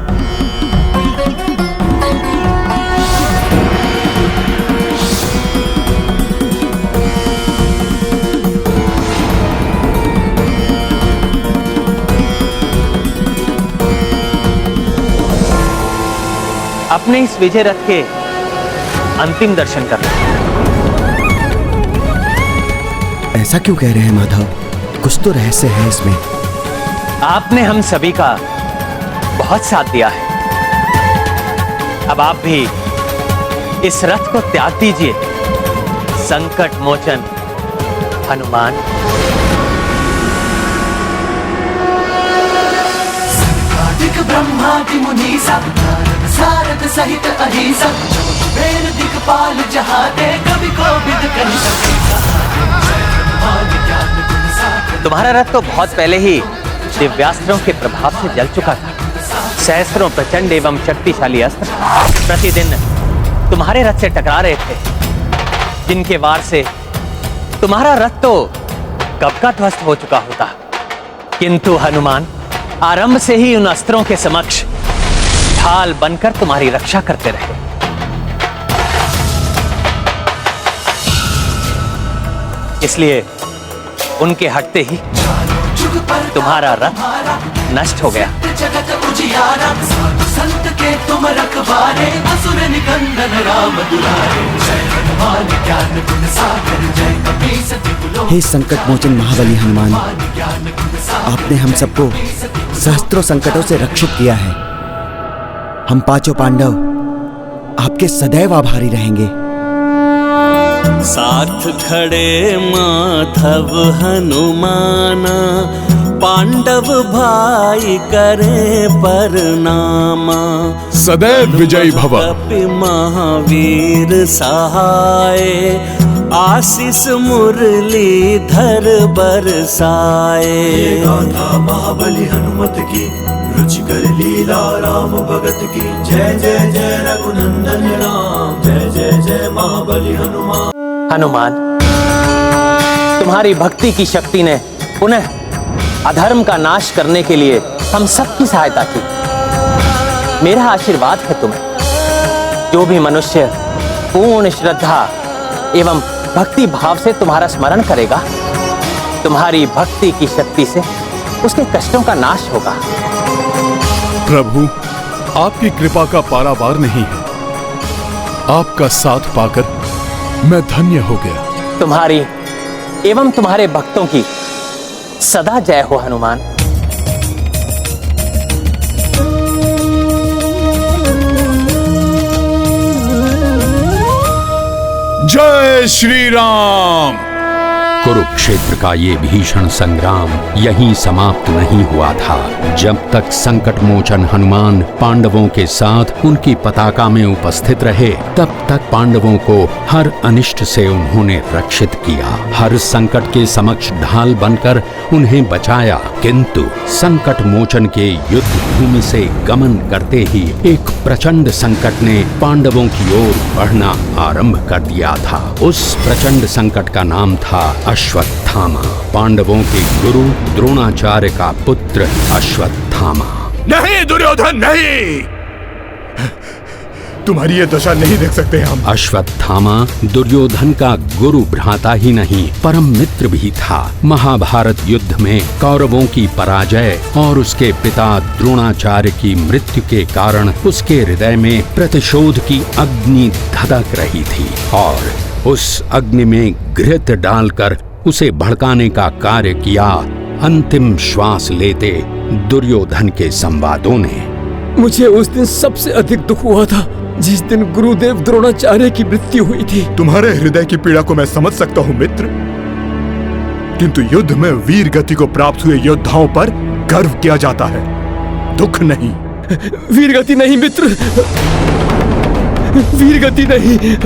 अपने इस विजय रथ के अंतिम दर्शन करना। ऐसा क्यों कह रहे हैं माधव? कुछ तो रहस्य है इसमें। आपने हम सभी का बहुत साथ दिया है, अब आप भी इस रथ को त्याग दीजिए। संकट मोचन हनुमान। ब्रह्मादि मुनीसा सारद सहित अहिसा वेद दिक्पाल जहाते कवि को विद कर सकेगा। तुम्हारा रथ तो बहुत पहले ही दिव्यास्त्रों के प्रभाव से जल चुका था। सहस्त्रों प्रचंड एवं शक्तिशाली अस्त्र प्रतिदिन तुम्हारे रथ से टकरा रहे थे, जिनके वार से तुम्हारा रथ तो कब का ध्वस्त हो चुका होता। किंतु हनुमान आरंभ से ही उन अस्त्रों के समक्ष ढाल बनकर तुम्हारी रक्षा करते रहे। इसलिए उनके हटते ही तुम्हारा रथ नष्ट हो गया। जगत उजियारा संत के तुम रखवारे असुर निकंदन राम दुलारे। जय हनुमान ज्ञान गुण सागर जय कपीस तिहुलो। हे संकट मोचन महाबली हनुमान, आपने हम सबको सहस्त्रों संकटों से रक्षित किया है। हम पांचों पांडव आपके सदैव आभारी रहेंगे। साथ खड़े माधव हनुमाना पांडव भाई करे परनामा। सदैव विजयी भव। कपि महावीर सहाय आशीष मुरली धर बरसाए। गाथा महाबली हनुमत की रुचिकर लीला राम भगत की। जय जय जय रघुनंदन राम जय जय जय महाबली हनुमान। हनुमान, तुम्हारी भक्ति की शक्ति ने पुनः अधर्म का नाश करने के लिए हम सबकी सहायता की। मेरा आशीर्वाद है तुम्हें, जो भी मनुष्य पूर्ण श्रद्धा एवं भक्ति भाव से तुम्हारा स्मरण करेगा, तुम्हारी भक्ति की शक्ति से उसके कष्टों का नाश होगा। प्रभु, आपकी कृपा का पारावार नहीं है। आपका साथ पाकर मैं धन्य हो गया। तुम्हारी एवं तुम्हारे भक्तों की सदा जय हो हनुमान। जय श्री राम। कुरुक्षेत्र का ये भीषण संग्राम यहीं समाप्त नहीं हुआ था। जब तक संकट मोचन हनुमान पांडवों के साथ उनकी पताका में उपस्थित रहे, तब तक पांडवों को हर अनिष्ट से उन्होंने रक्षित किया, हर संकट के समक्ष ढाल बनकर उन्हें बचाया। किंतु संकट मोचन के युद्ध भूमि से गमन करते ही एक प्रचंड संकट ने पांडवों की ओर बढ़ना आरंभ कर दिया था। उस प्रचंड संकट का नाम था अश्वत्थामा, पांडवों के गुरु द्रोणाचार्य का पुत्र अश्वत्थामा। नहीं दुर्योधन, नहीं। तुम्हारी ये दशा नहीं देख सकते हम। अश्वत्थामा दुर्योधन का गुरु भ्राता ही नहीं, परम मित्र भी था। महाभारत युद्ध में कौरवों की पराजय और उसके पिता द्रोणाचार्य की मृत्यु के कारण उसके हृदय में प्रतिशोध की अग्नि धधक रही थी और उस अग्नि में घृत डालकर उसे भड़काने का कार्य किया अंतिम श्वास लेते दुर्योधन के संवादों ने। मुझे उस दिन सबसे अधिक दुख हुआ था जिस दिन गुरुदेव द्रोणाचार्य की मृत्यु हुई थी। तुम्हारे हृदय की पीड़ा को मैं समझ सकता हूँ मित्र, किंतु युद्ध में वीर गति को प्राप्त हुए योद्धाओं पर गर्व किया जाता है, दुख नहीं। वीर गति नहीं मित्र, वीर गति नहीं,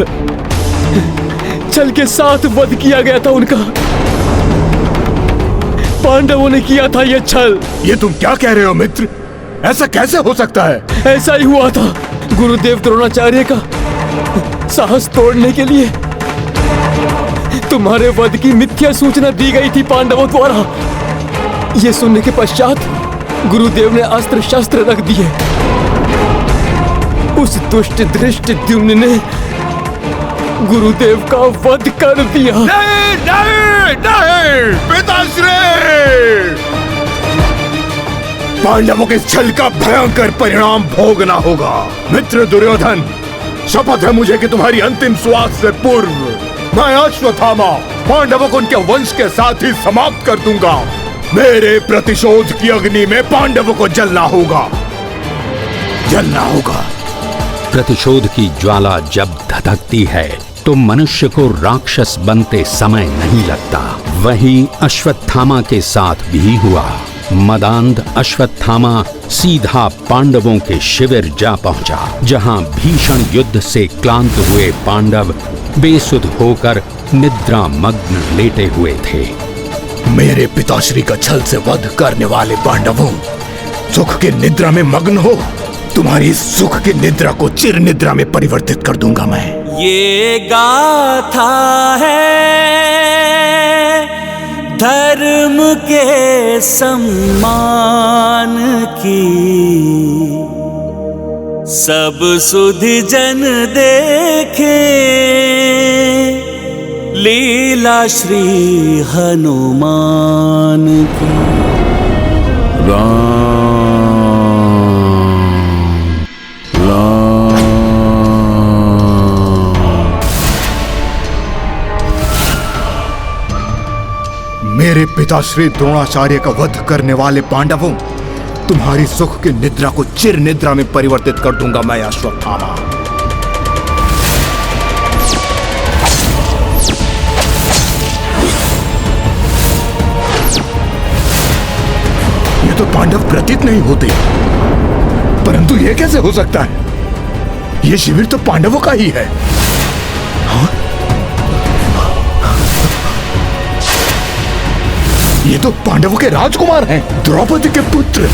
छल के साथ वध किया गया था उनका। पांडवों ने किया था ये छल। ये तुम क्या कह रहे हो मित्र? ऐसा कैसे हो सकता है? ऐसा ही हुआ था। गुरुदेव द्रोणाचार्य का साहस तोड़ने के लिए तुम्हारे वध की मिथ्या सूचना दी गई थी पांडवों द्वारा। ये सुनने के पश्चात गुरुदेव ने अस्त्र शस्त्र रख दिए। उस दुष्ट धृष्टद्युम्न ने गुरुदेव का वध कर दिया। नहीं, नहीं, नहीं, पिताश्री! पांडवों के छल का भयंकर परिणाम भोगना होगा। मित्र दुर्योधन, शपथ है मुझे कि तुम्हारी अंतिम श्वास से पूर्व मैं अश्वत्थामा पांडवों को उनके वंश के साथ ही समाप्त कर दूंगा। मेरे प्रतिशोध की अग्नि में पांडवों को जलना होगा, जलना होगा। प्रतिशोध की ज्वाला जब धधकती है तो मनुष्य को राक्षस बनते समय नहीं लगता। वही अश्वत्थामा के साथ भी हुआ। मदांध अश्वत्थामा सीधा पांडवों के शिविर जा पहुंचा, जहां भीषण युद्ध से क्लांत हुए पांडव बेसुध होकर निद्रा मग्न लेटे हुए थे। मेरे पिताश्री का छल से वध करने वाले पांडवों, सुख की निद्रा में मग्न हो। तुम्हारी सुख की निद्रा को चिर निद्रा में परिवर्तित कर दूंगा मैं। ये गाथा है धर्म के सम्मान की, सब सुधि जन देखे लीला श्री हनुमान की। मेरे पिताश्री द्रोणाचार्य का वध करने वाले पांडवों, तुम्हारी सुख की निद्रा को चिर निद्रा में परिवर्तित कर दूंगा मैं अश्वत्थामा। ये तो पांडव प्रतीत नहीं होते, परंतु ये कैसे हो सकता है? ये शिविर तो पांडवों का ही है। हाँ? ये तो पांडवों के राजकुमार हैं, द्रौपदी के पुत्र।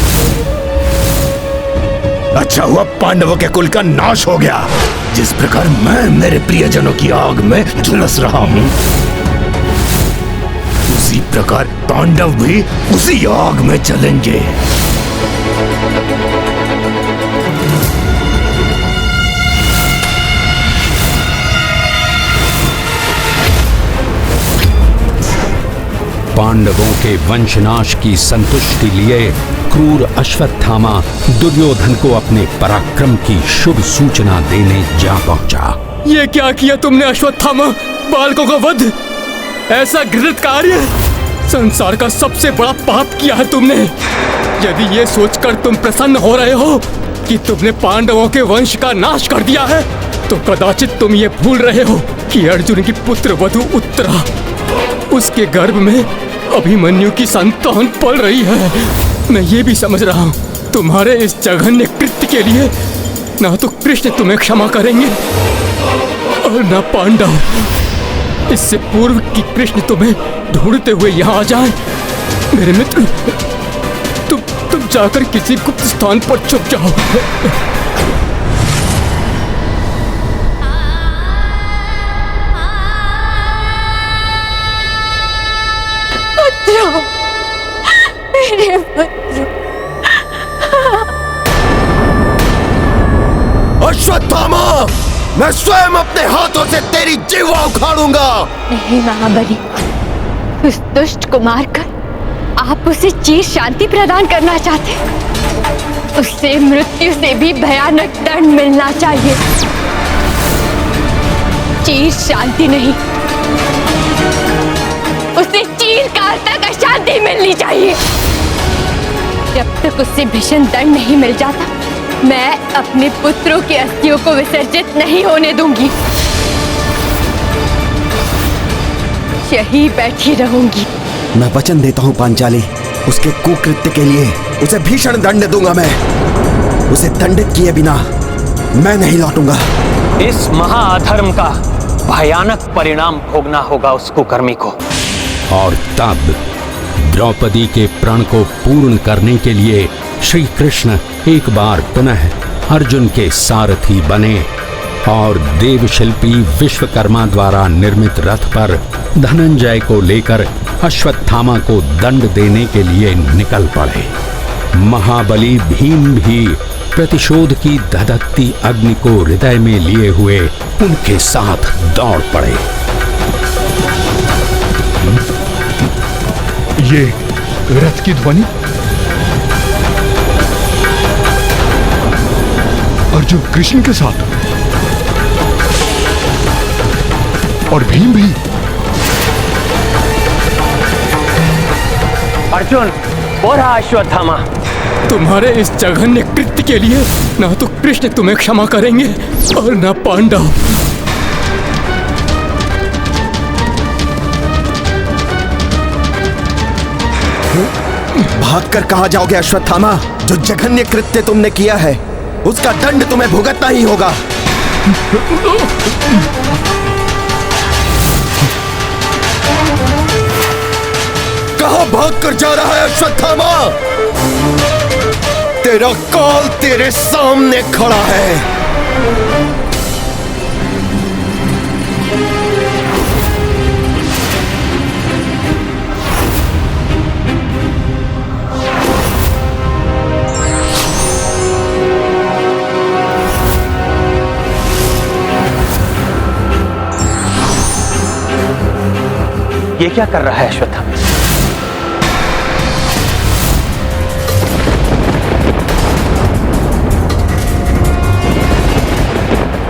अच्छा हुआ पांडवों के कुल का नाश हो गया। जिस प्रकार मैं मेरे प्रियजनों की आग में झुलस रहा हूं, उसी प्रकार पांडव भी उसी आग में जलेंगे। पांडवों के वंशनाश की संतुष्टि लिए क्रूर अश्वत्थामा दुर्योधन को अपने पराक्रम की शुभ सूचना देने जा पहुंचा। ये क्या किया तुमने अश्वत्थामा? बालकों का वध, ऐसा घृणित कार्य, संसार का सबसे बड़ा पाप किया है तुमने। यदि ये सोचकर तुम प्रसन्न हो रहे हो कि तुमने पांडवों के वंश का नाश कर दिया है, तो कदाचित तुम ये भूल रहे हो कि अर्जुन की पुत्र वधु उत्तरा, उसके गर्भ में अभिमन्यु की संतान पल रही है। मैं ये भी समझ रहा हूँ तुम्हारे इस जघन्य कृत्य के लिए ना तो कृष्ण तुम्हें क्षमा करेंगे और ना पांडव। इससे पूर्व कि कृष्ण तुम्हें ढूंढते हुए यहाँ आ जाए, मेरे मित्र, तुम जाकर किसी गुप्त स्थान पर छुप जाओ। मेरे पुत्र। अश्वत्थामा! तेरी जीवा उखाड़ूंगा। नहीं महाबली, उस दुष्ट को मारकर आप उसे चिर शांति प्रदान करना चाहते। उससे मृत्यु से भी भयानक दंड मिलना चाहिए, चिर शांति नहीं, उसे चिरकाल तक अशांति मिलनी चाहिए। जब तक उससे भीषण दंड नहीं मिल जाता, मैं अपने पुत्रों की अस्थियों को विसर्जित नहीं होने दूंगी। यही बैठी रहूंगी। मैं वचन देता हूँ पांचाली, उसके कुकृत्य के लिए उसे भीषण दंड दूंगा। मैं उसे दंडित किए बिना मैं नहीं लौटूंगा। इस महाअधर्म का भयानक परिणाम भोगना होगा उस कुकर्मी को। और तब द्रौपदी के प्रण को पूर्ण करने के लिए श्री कृष्ण एक बार पुनः अर्जुन के सारथी बने और देवशिल्पी विश्वकर्मा द्वारा निर्मित रथ पर धनंजय को लेकर अश्वत्थामा को दंड देने के लिए निकल पड़े। महाबली भीम भी प्रतिशोध की धधकती अग्नि को हृदय में लिए हुए उनके साथ दौड़ पड़े। ये रथ की ध्वनि, अर्जुन कृष्ण के साथ और भीम भी। अर्जुन, और अश्वत्थामा, तुम्हारे इस जघन्य कृत्य के लिए ना तो कृष्ण तुम्हें क्षमा करेंगे और ना पांडव। भागकर कहां जाओगे अश्वत्थामा? जो जघन्य कृत्य तुमने किया है उसका दंड तुम्हें भुगतना ही होगा। कहां भागकर जा रहा है अश्वत्थामा? तेरा काल तेरे सामने खड़ा है। ये क्या कर रहा है अश्वत्थामा?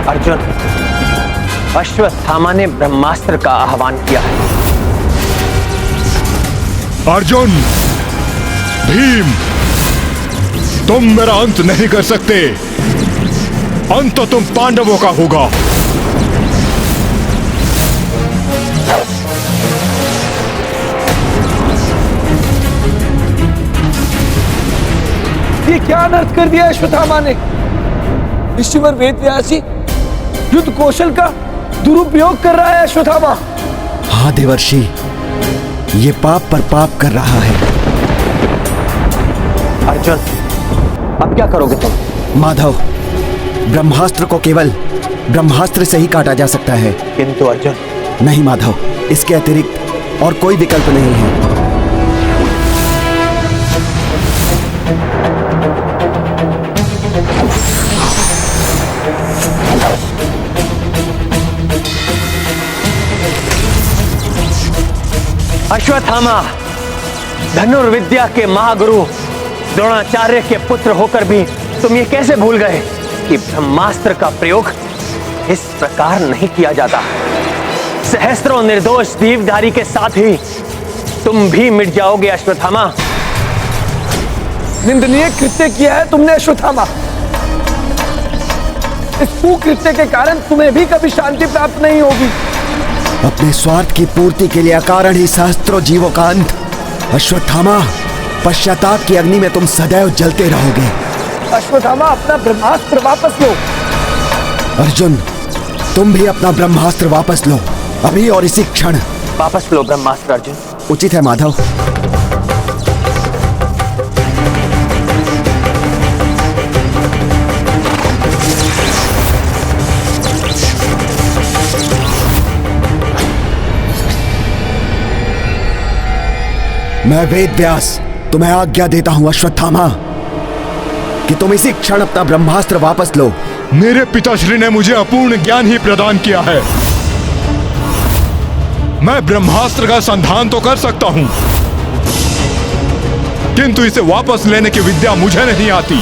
अर्जुन, अश्वत्थामा ने ब्रह्मास्त्र का आह्वान किया है। अर्जुन, भीम, तुम मेरा अंत नहीं कर सकते। अंत तो तुम पांडवों का होगा। ये क्या अनर्थ कर दिया अश्वत्थामा ने? ऋषिवर वेदव्यास जी युद्ध कौशल का दुरुपयोग कर रहा है अश्वत्थामा। हाँ देवर्षि, ये पाप पर पाप कर रहा है। अर्जुन, अब क्या करोगे तुम? माधव, ब्रह्मास्त्र को केवल ब्रह्मास्त्र से ही काटा जा सकता है। किंतु अर्जुन, नहीं माधव, इसके अतिरिक्त और कोई विकल्प नहीं है। अश्वत्थामा, धनुर्विद्या के महागुरु द्रोणाचार्य के पुत्र होकर भी तुम ये कैसे भूल गए कि ब्रह्मास्त्र का प्रयोग इस प्रकार नहीं किया जाता। सहस्त्रों निर्दोष दीवधारी के साथ ही तुम भी मिट जाओगे अश्वत्थामा। निंदनीय कृत्य किया है तुमने अश्वत्थामा। इस कुकृत्य के कारण तुम्हें भी कभी शांति प्राप्त नहीं होगी। अपने स्वार्थ की पूर्ति के लिए अकारण ही सहस्त्रों जीवों का अंत। अश्वत्थामा, पश्चाताप की अग्नि में तुम सदैव जलते रहोगे। अश्वत्थामा, अपना ब्रह्मास्त्र वापस लो। अर्जुन, तुम भी अपना ब्रह्मास्त्र वापस लो, अभी और इसी क्षण। वापस लो ब्रह्मास्त्र अर्जुन। उचित है माधव। मैं वेदव्यास तुम्हें आज्ञा देता हूं अश्वत्थामा कि तुम इसी क्षण अपना ब्रह्मास्त्र वापस लो। मेरे पिताश्री ने मुझे अपूर्ण ज्ञान ही प्रदान किया है। मैं ब्रह्मास्त्र का संधान तो कर सकता हूं, किंतु इसे वापस लेने की विद्या मुझे नहीं आती।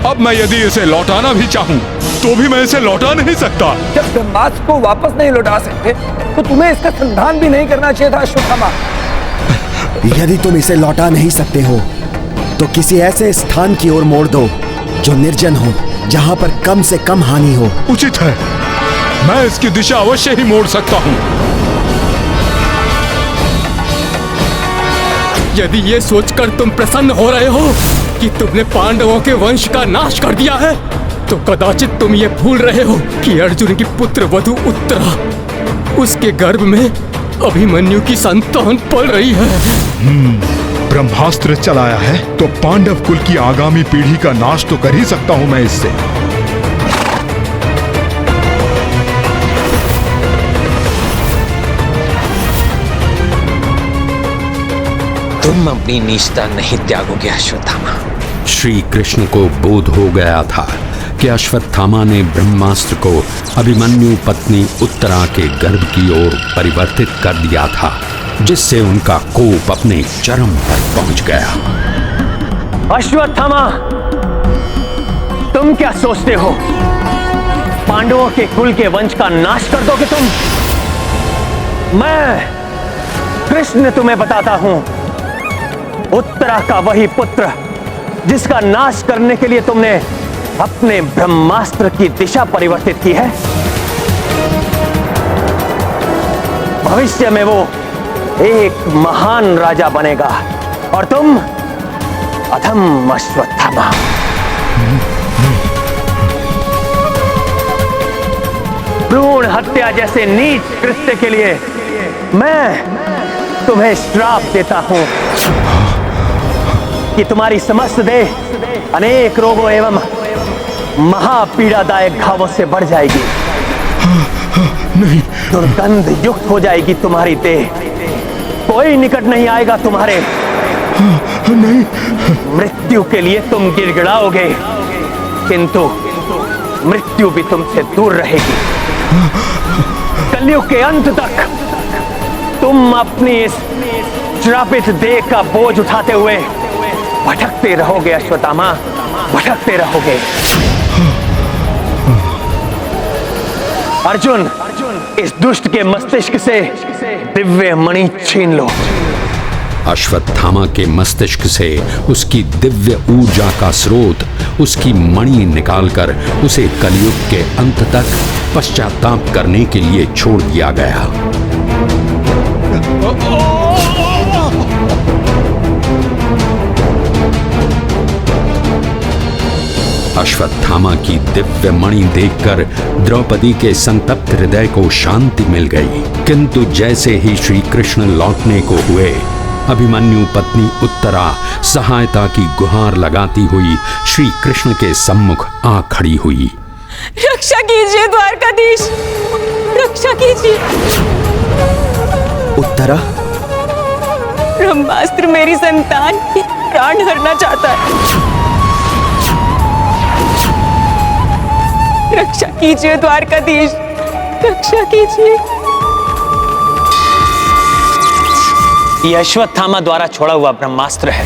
अब मैं यदि इसे लौटाना भी चाहूं तो भी मैं इसे लौटा नहीं सकता। जब ब्रह्मास्त्र को वापस नहीं लौटा सकते तो तुम्हें इसका संधान भी नहीं करना चाहिए था अश्वत्थामा। यदि तुम इसे लौटा नहीं सकते हो तो किसी ऐसे स्थान की ओर मोड़ दो जो निर्जन हो, जहां पर कम से कम हानि हो। उचित है, मैं इसकी दिशा अवश्य ही मोड़ सकता हूं। यदि ये सोचकर तुम प्रसन्न हो रहे हो कि तुमने पांडवों के वंश का नाश कर दिया है, तो कदाचित तुम ये भूल रहे हो कि अर्जुन की पुत्र वधु उत्तरा, उसके गर्भ में अभिमन्यु की संतान पल रही है। ब्रह्मास्त्र चलाया है तो पांडव कुल की आगामी पीढ़ी का नाश तो कर ही सकता हूं मैं इससे। तुम अपनी नीचता नहीं त्यागोगे अश्वत्थामा। श्री कृष्ण को बोध हो गया था कि अश्वत्थामा ने ब्रह्मास्त्र को अभिमन्यु पत्नी उत्तरा के गर्भ की ओर परिवर्तित कर दिया था, जिससे उनका कोप अपने चरम पर पहुंच गया। अश्वत्थामा, तुम क्या सोचते हो पांडवों के कुल के वंश का नाश कर दोगे तुम? मैं कृष्ण तुम्हें बताता हूं, उत्तरा का वही पुत्र जिसका नाश करने के लिए तुमने अपने ब्रह्मास्त्र की दिशा परिवर्तित की है, भविष्य में वो एक महान राजा बनेगा और तुम अधम अश्वत्थामा। भ्रूण हत्या जैसे नीच कृत्य के लिए मैं तुम्हें श्राप देता हूं कि तुम्हारी समस्त देह अनेक रोगों एवं महापीड़ादायक घावों से बढ़ जाएगी। नहीं, दुर्गंध युक्त हो जाएगी तुम्हारी देह, कोई निकट नहीं आएगा तुम्हारे। नहीं, मृत्यु के लिए तुम गिड़गिड़ाओगे, किंतु मृत्यु भी तुमसे दूर रहेगी। कलयुग के अंत तक तुम अपनी इस श्रापित देह का बोझ उठाते हुए भटकते रहोगे अश्वत्थामा, भटकते रहोगे। अर्जुन, इस दुष्ट के मस्तिष्क से दिव्य मणि छीन लो। अश्वत्थामा के मस्तिष्क से उसकी दिव्य ऊर्जा का स्रोत, उसकी मणि निकालकर उसे कलयुग के अंत तक पश्चाताप करने के लिए छोड़ दिया गया। अश्वत्थामा की दिव्य मणि देखकर द्रौपदी के संतप्त हृदय को शांति मिल गई, किंतु जैसे ही श्री कृष्ण लौटने को हुए, अभिमन्यु पत्नी उत्तरा सहायता की गुहार लगाती हुई श्री कृष्ण के सम्मुख आ खड़ी हुई। रक्षा कीजिए द्वारकाधीश, रक्षा कीजिए। उत्तरा, ब्रह्मास्त्र मेरी संतान की प्राण हरना चाहता है। रक्षा कीजिए द्वारकाधीश, रक्षा कीजिए। यह अश्वत्थामा द्वारा छोड़ा हुआ ब्रह्मास्त्र है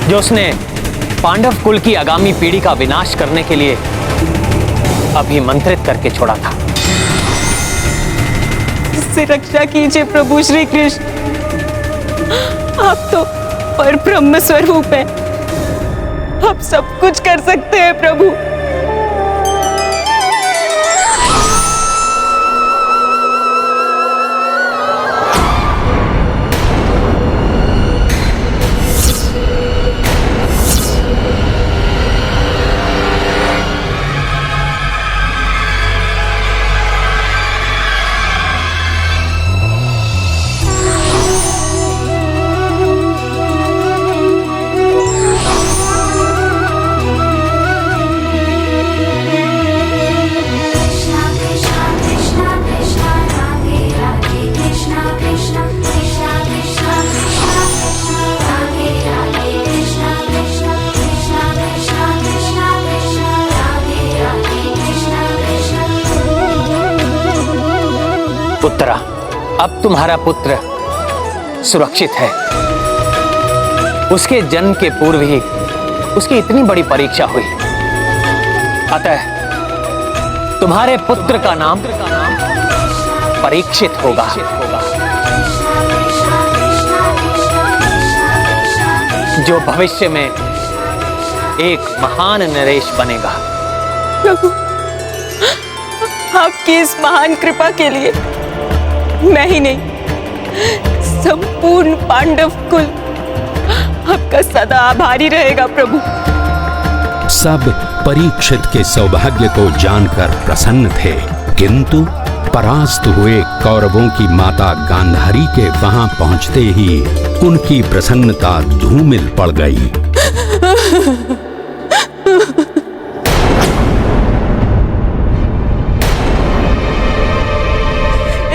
जो उसने पांडव कुल की आगामी पीढ़ी का विनाश करने के लिए अभिमंत्रित करके छोड़ा था। इससे रक्षा कीजिए प्रभु श्री कृष्ण, आप तो परब्रह्म स्वरूप हैं, आप सब कुछ कर सकते हैं प्रभु। उत्तरा, अब तुम्हारा पुत्र सुरक्षित है। उसके जन्म के पूर्व ही उसकी इतनी बड़ी परीक्षा हुई, अतः तुम्हारे पुत्र का नाम परीक्षित होगा। जो भविष्य में एक महान नरेश बनेगा। प्रभु, आपकी इस महान कृपा के लिए मैं ही नहीं, संपूर्ण पांडव कुल आपका सदा आभारी रहेगा प्रभु। सब परीक्षित के सौभाग्य को जानकर प्रसन्न थे, किंतु परास्त हुए कौरवों की माता गांधारी के वहां पहुंचते ही उनकी प्रसन्नता धूमिल पड़ गई।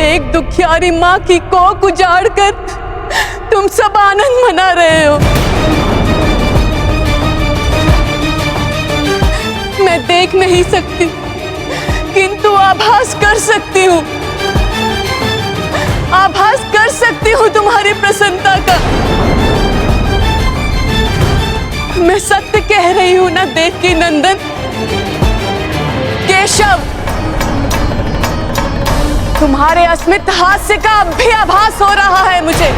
एक दुखियारी माँ की कोख उजाड़कर तुम सब आनंद मना रहे हो। मैं देख नहीं सकती, किंतु आभास कर सकती हूँ, आभास कर सकती हूँ तुम्हारी प्रसन्नता का। मैं सत्य कह रही हूँ ना देवकी नंदन? केशव, तुम्हारे अस्मित हास्य का अब भी आभास हो रहा है मुझे।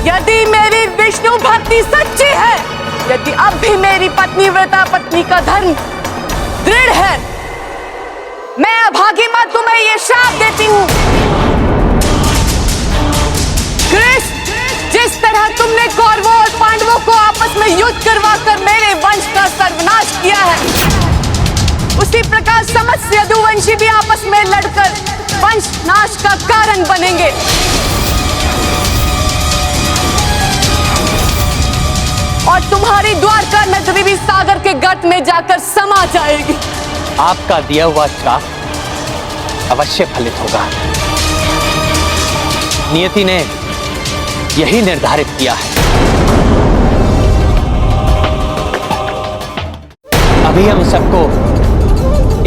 यदि मेरी विष्णु भक्ति सच्ची है, यदि अब भी मेरी पत्नी व्रता पत्नी का धर्म दृढ़ है, मैं अभागी मां तुम्हें ये श्राप देती हूँ। कृष्ण, जिस तरह तुमने कौरवों और पांडवों को आपस में युद्ध करवाकर मेरे वंश का सर्वनाश किया है, उसी प्रकार समस्त यदुवंशी भी आपस में लड़कर वंश नाश का कारण बनेंगे। और तुम्हारी द्वारका नगरी भी सागर के गर्त में जाकर समा जाएगी। आपका दिया हुआ श्राप अवश्य फलित होगा। नियति ने यही निर्धारित किया है। अभी हम सबको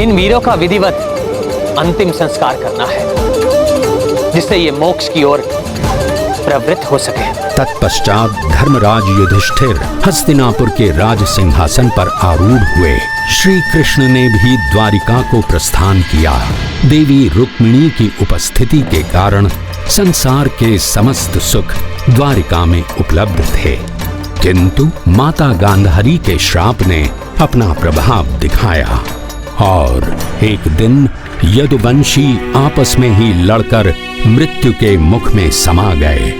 इन वीरों का विधिवत अंतिम संस्कार करना है, जिससे ये मोक्ष की ओर प्रवृत्त हो सके। तत्पश्चात धर्मराज युधिष्ठिर हस्तिनापुर के राज सिंहासन पर आरूढ़ हुए। श्री कृष्ण ने भी द्वारिका को प्रस्थान किया। देवी रुक्मिणी की उपस्थिति के कारण संसार के समस्त सुख द्वारिका में उपलब्ध थे, किंतु माता गांधारी के श्राप ने अपना प्रभाव दिखाया और एक दिन यदुवंशी आपस में ही लड़कर मृत्यु के मुख में समा गए।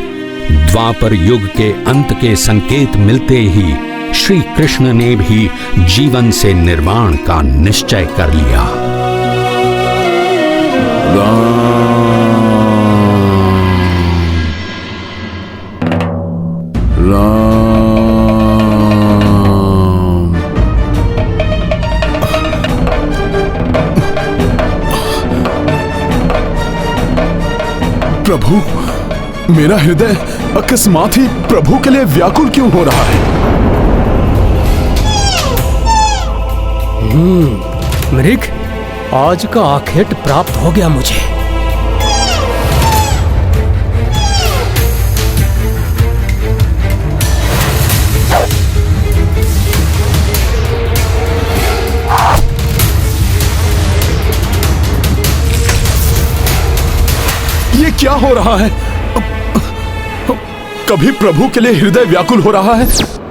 द्वापर युग के अंत के संकेत मिलते ही श्री कृष्ण ने भी जीवन से निर्वाण का निश्चय कर लिया। प्रभु, मेरा हृदय अकस्मात ही प्रभु के लिए व्याकुल क्यों हो रहा है? मृग, आज का आखेट प्राप्त हो गया मुझे। ये क्या हो रहा है? कभी प्रभु के लिए हृदय व्याकुल हो रहा है,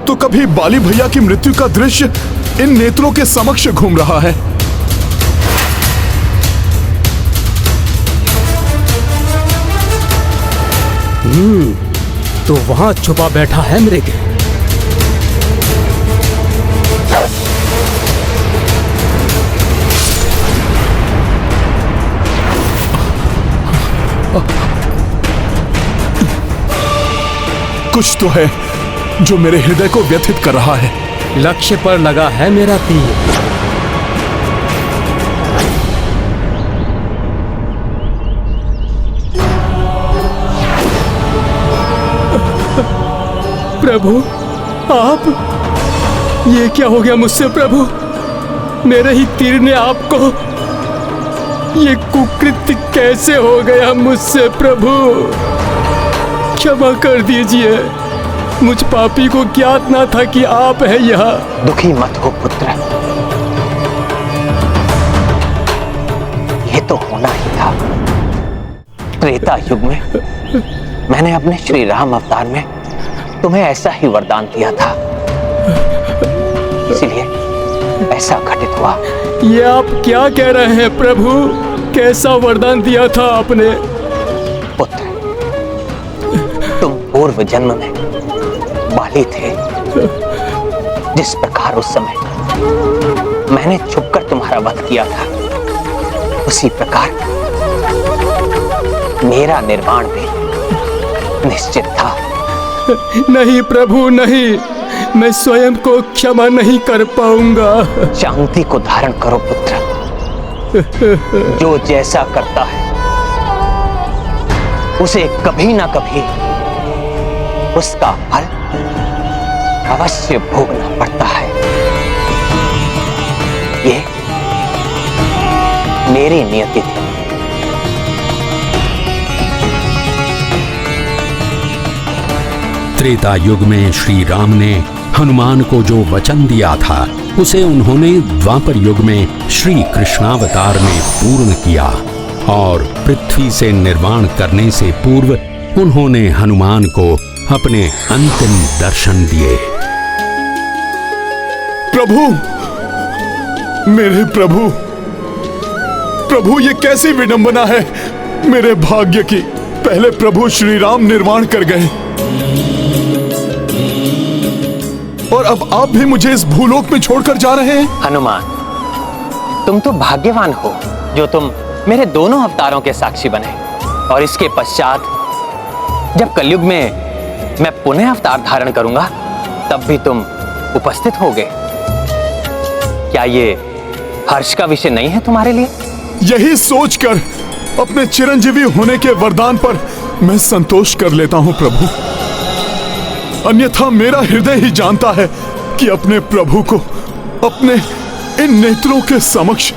तो कभी बाली भैया की मृत्यु का दृश्य इन नेत्रों के समक्ष घूम रहा है। तो वहां छुपा बैठा है मृग। कुछ तो है जो मेरे हृदय को व्यथित कर रहा है। लक्ष्य पर लगा है मेरा तीर। प्रभु, आप, ये क्या हो गया मुझसे प्रभु? मेरे ही तीर ने आपको ये कुकृत्य कैसे हो गया मुझसे प्रभु? क्षमा कर दीजिए, मुझ पापी को ज्ञात ना था कि आप है यहाँ। दुखी मत हो पुत्र, ये तो होना ही था। त्रेता युग में मैंने अपने श्री राम अवतार में तुम्हें ऐसा ही वरदान दिया था, इसलिए ऐसा घटित हुआ। ये आप क्या कह रहे हैं प्रभु? कैसा वरदान दिया था आपने? पुत्र, तुम पूर्व जन्म में बाली थे। जिस प्रकार उस समय मैंने छुपकर तुम्हारा वध किया था, उसी प्रकार मेरा निर्वाण भी निश्चित था। नहीं प्रभु नहीं, मैं स्वयं को क्षमा नहीं कर पाऊंगा। शांति को धारण करो पुत्र। जो जैसा करता है उसे कभी ना कभी उसका फल अवश्य भोगना पड़ता है। ये मेरी नियति थी। त्रेता युग में श्री राम ने हनुमान को जो वचन दिया था, उसे उन्होंने द्वापर युग में श्री कृष्णावतार में पूर्ण किया और पृथ्वी से निर्वाण करने से पूर्व उन्होंने हनुमान को अपने अंतिम दर्शन दिए। प्रभु, मेरे प्रभु, प्रभु ये कैसी विडंबना है मेरे भाग्य की। पहले प्रभु श्री राम निर्वाण कर गए और अब आप भी मुझे इस भूलोक में छोड़कर जा रहे हैं। हनुमान, तुम तो भाग्यवान हो जो तुम मेरे दोनों अवतारों के साक्षी बने। और इसके पश्चात जब कलयुग में मैं पुनः अवतार धारण करूंगा, तब भी तुम उपस्थित होगे। क्या ये हर्ष का विषय नहीं है तुम्हारे लिए? यही सोचकर अपने चिरंजीवी होने के वरदान पर मैं संतोष कर लेता हूं प्रभु। अन्यथा मेरा हृदय ही जानता है कि अपने प्रभु को अपने इन नेत्रों के समक्ष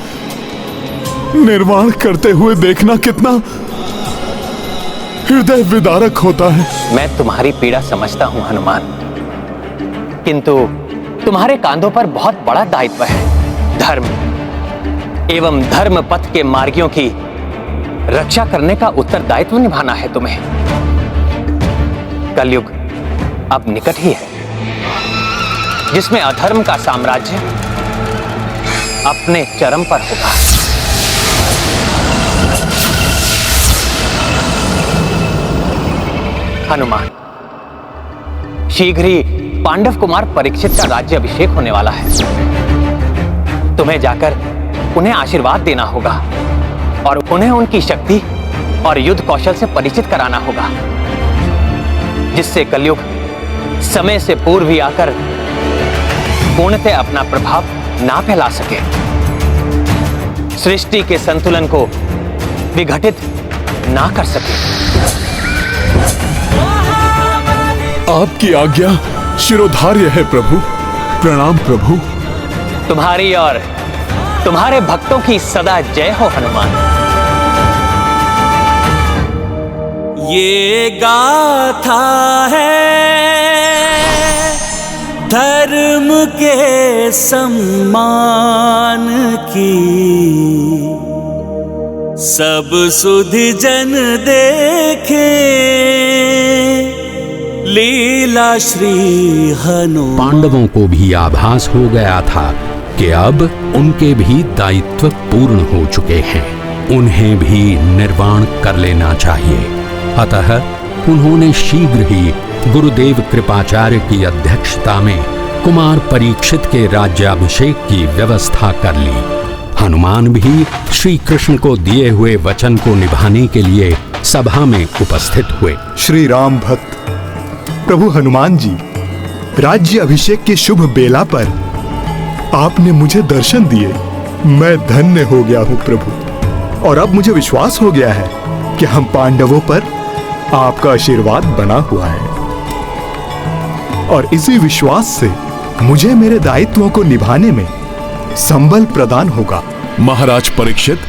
निर्वाण करते हुए देखना कितना हृदय विदारक होता है। मैं तुम्हारी पीड़ा समझता हूं हनुमान, किंतु तुम्हारे कांधों पर बहुत बड़ा दायित्व है। धर्म एवं धर्म पथ के मार्गियों की रक्षा करने का उत्तरदायित्व निभाना है तुम्हें। कलयुग अब निकट ही है, जिसमें अधर्म का साम्राज्य अपने चरम पर होगा। हनुमान, शीघ्र ही पांडव कुमार परीक्षित का राज्य अभिषेक होने वाला है। तुम्हें जाकर उन्हें आशीर्वाद देना होगा और उन्हें उनकी शक्ति और युद्ध कौशल से परिचित कराना होगा, जिससे कलयुग समय से पूर्व ही आकर पूर्णतः अपना प्रभाव ना फैला सके, सृष्टि के संतुलन को विघटित ना कर सके। आपकी आज्ञा शिरोधार्य है प्रभु। प्रणाम प्रभु। तुम्हारी और तुम्हारे भक्तों की सदा जय हो हनुमान। ये गाथा है धर्म के सम्मान की, सब सुधि जन देखे लीला श्री हनु। पांडवों को भी आभास हो गया था कि अब उनके भी दायित्व पूर्ण हो चुके हैं, उन्हें भी निर्वाण कर लेना चाहिए। अतः उन्होंने शीघ्र ही गुरुदेव कृपाचार्य की अध्यक्षता में कुमार परीक्षित के राज्याभिषेक की व्यवस्था कर ली। हनुमान भी श्री कृष्ण को दिए हुए वचन को निभाने के लिए सभा में उपस्थित हुए। श्री राम भक्त प्रभु हनुमान जी, राज्य अभिषेक की शुभ बेला पर आपने मुझे दर्शन दिए। मैं धन्य हो गया हूँ प्रभु, और अब मुझे विश्वास हो गया है कि हम पांडवों पर आपका आशीर्वाद बना हुआ है, और इसी विश्वास से मुझे मेरे दायित्वों को निभाने में संबल प्रदान होगा। महाराज परीक्षित,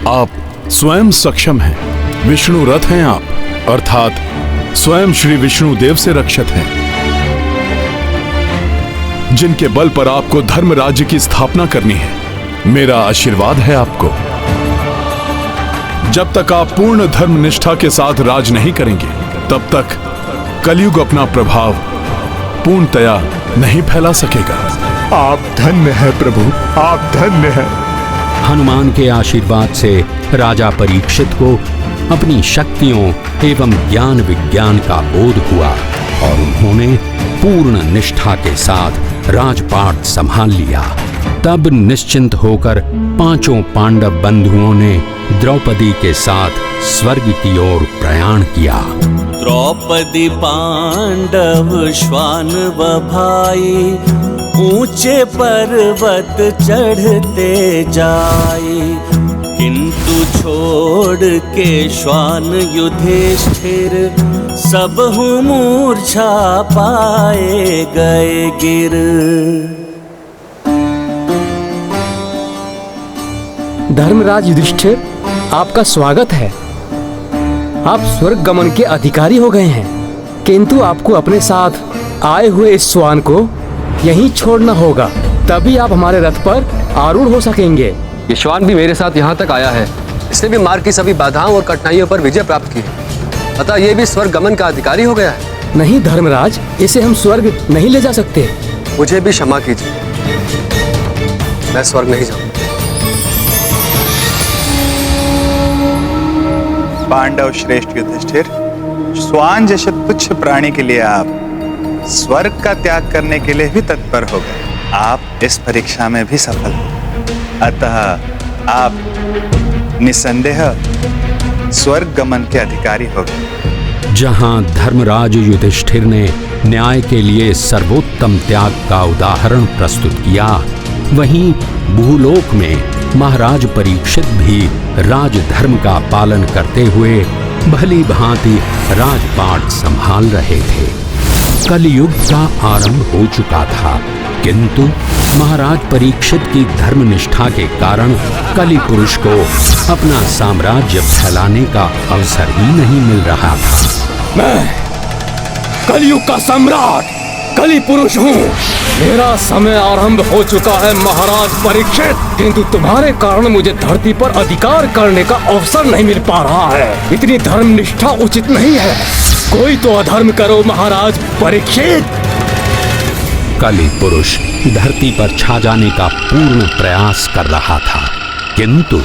आप स्वयं सक्षम हैं। विष्णु रथ हैं आप, अर्थात स्वयं श्री विष्णु देव से रक्षित हैं, जिनके बल पर आपको धर्म राज्य की स्थापना करनी है। मेरा आशीर्वाद है आपको। जब तक आप पूर्ण धर्म निष्ठा के साथ राज नहीं करेंगे, तब तक कलयुग अपना प्रभाव पूर्णतया नहीं फैला सकेगा। आप धन्य हैं प्रभु, आप धन्य हैं। हनुमान के आशीर्वाद से राजा परीक्षित को अपनी शक्तियों एवं ज्ञान विज्ञान का बोध हुआ और उन्होंने पूर्ण निष्ठा के साथ राजपाट संभाल लिया। तब निश्चिंत होकर पांचों पांडव बंधुओं ने द्रौपदी के साथ स्वर्ग की ओर प्रयाण किया। द्रौपदी पांडव श्वान भाई ऊंचे पर्वत चढ़ते जाए, किंतु छोड़ के श्वान युधिष्ठिर सब मूर्छा पाए गए गिर। धर्मराज युधिष्ठिर, आपका स्वागत है। आप स्वर्ग गमन के अधिकारी हो गए हैं, किंतु आपको अपने साथ आए हुए इस श्वान को यहीं छोड़ना होगा, तभी आप हमारे रथ पर आरूढ़ हो सकेंगे। ये श्वान भी मेरे साथ यहाँ तक आया है, इसने भी मार्ग की सभी बाधाओं और कठिनाइयों पर विजय प्राप्त की, अतः ये भी स्वर्ग गमन का अधिकारी हो गया है। नहीं धर्मराज, इसे हम स्वर्ग नहीं ले जा सकते। मुझे भी क्षमा कीजिए, मैं स्वर्ग नहीं जाऊँ। पांडव श्रेष्ठ युधिष्ठिर, श्वान जैसे तुच्छ प्राणी के लिए आप स्वर्ग का त्याग करने के लिए भी तत्पर हो गए। आप इस परीक्षा में भी सफल हो, अतः आप निसंदेह स्वर्ग गमन के अधिकारी हो गए। जहां धर्मराज युधिष्ठिर ने न्याय के लिए सर्वोत्तम त्याग का उदाहरण प्रस्तुत किया, वहीं भूलोक में महाराज परीक्षित भी राजधर्म का पालन करते हुए भली भांति राजपाट संभाल रहे थे। कलयुग का आरंभ हो चुका था, किंतु महाराज परीक्षित की धर्मनिष्ठा के कारण कलि पुरुष को अपना साम्राज्य फैलाने का अवसर ही नहीं मिल रहा था। मैं कलयुग का सम्राट कलि पुरुष हूँ। मेरा समय आरंभ हो चुका है महाराज परीक्षित, किंतु तुम्हारे कारण मुझे धरती पर अधिकार करने का अवसर नहीं मिल पा रहा है। इतनी धर्मनिष्ठा उचित नहीं है, कोई तो अधर्म करो महाराज परीक्षित। कलि पुरुष धरती पर छा जाने का पूर्ण प्रयास कर रहा था, किंतु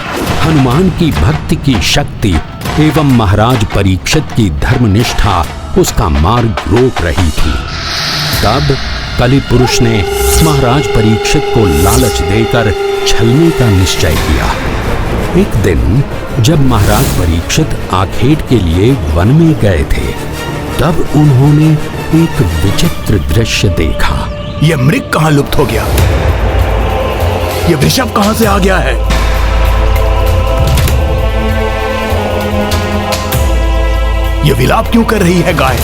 हनुमान की भक्ति की शक्ति एवं महाराज परीक्षित की धर्मनिष्ठा उसका मार्ग रोक रही थी। तब कलि पुरुष ने महाराज परीक्षित को लालच देकर छलने का निश्चय किया। एक दिन जब महाराज परीक्षित आखेट के लिए वन में गए थे, तब उन्होंने एक विचित्र दृश्य देखा। यह मृग कहाँ लुप्त हो गया? यह वृषभ कहाँ से आ गया है? यह विलाप क्यों कर रही है गाय?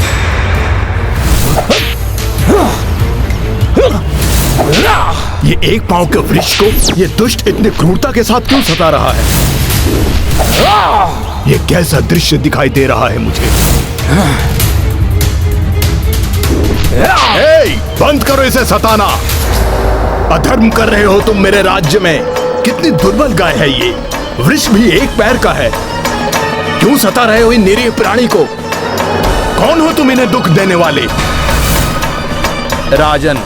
ये एक पांव के वृक्ष को ये दुष्ट इतने क्रूरता के साथ क्यों सता रहा है? ये कैसा दृश्य दिखाई दे रहा है मुझे? बंद करो इसे सताना। अधर्म कर रहे हो तुम मेरे राज्य में। कितनी दुर्बल गाय है ये। वृक्ष भी एक पैर का है। क्यों सता रहे हो इन निरीह प्राणी को? कौन हो तुम इन्हें दुख देने वाले? राजन,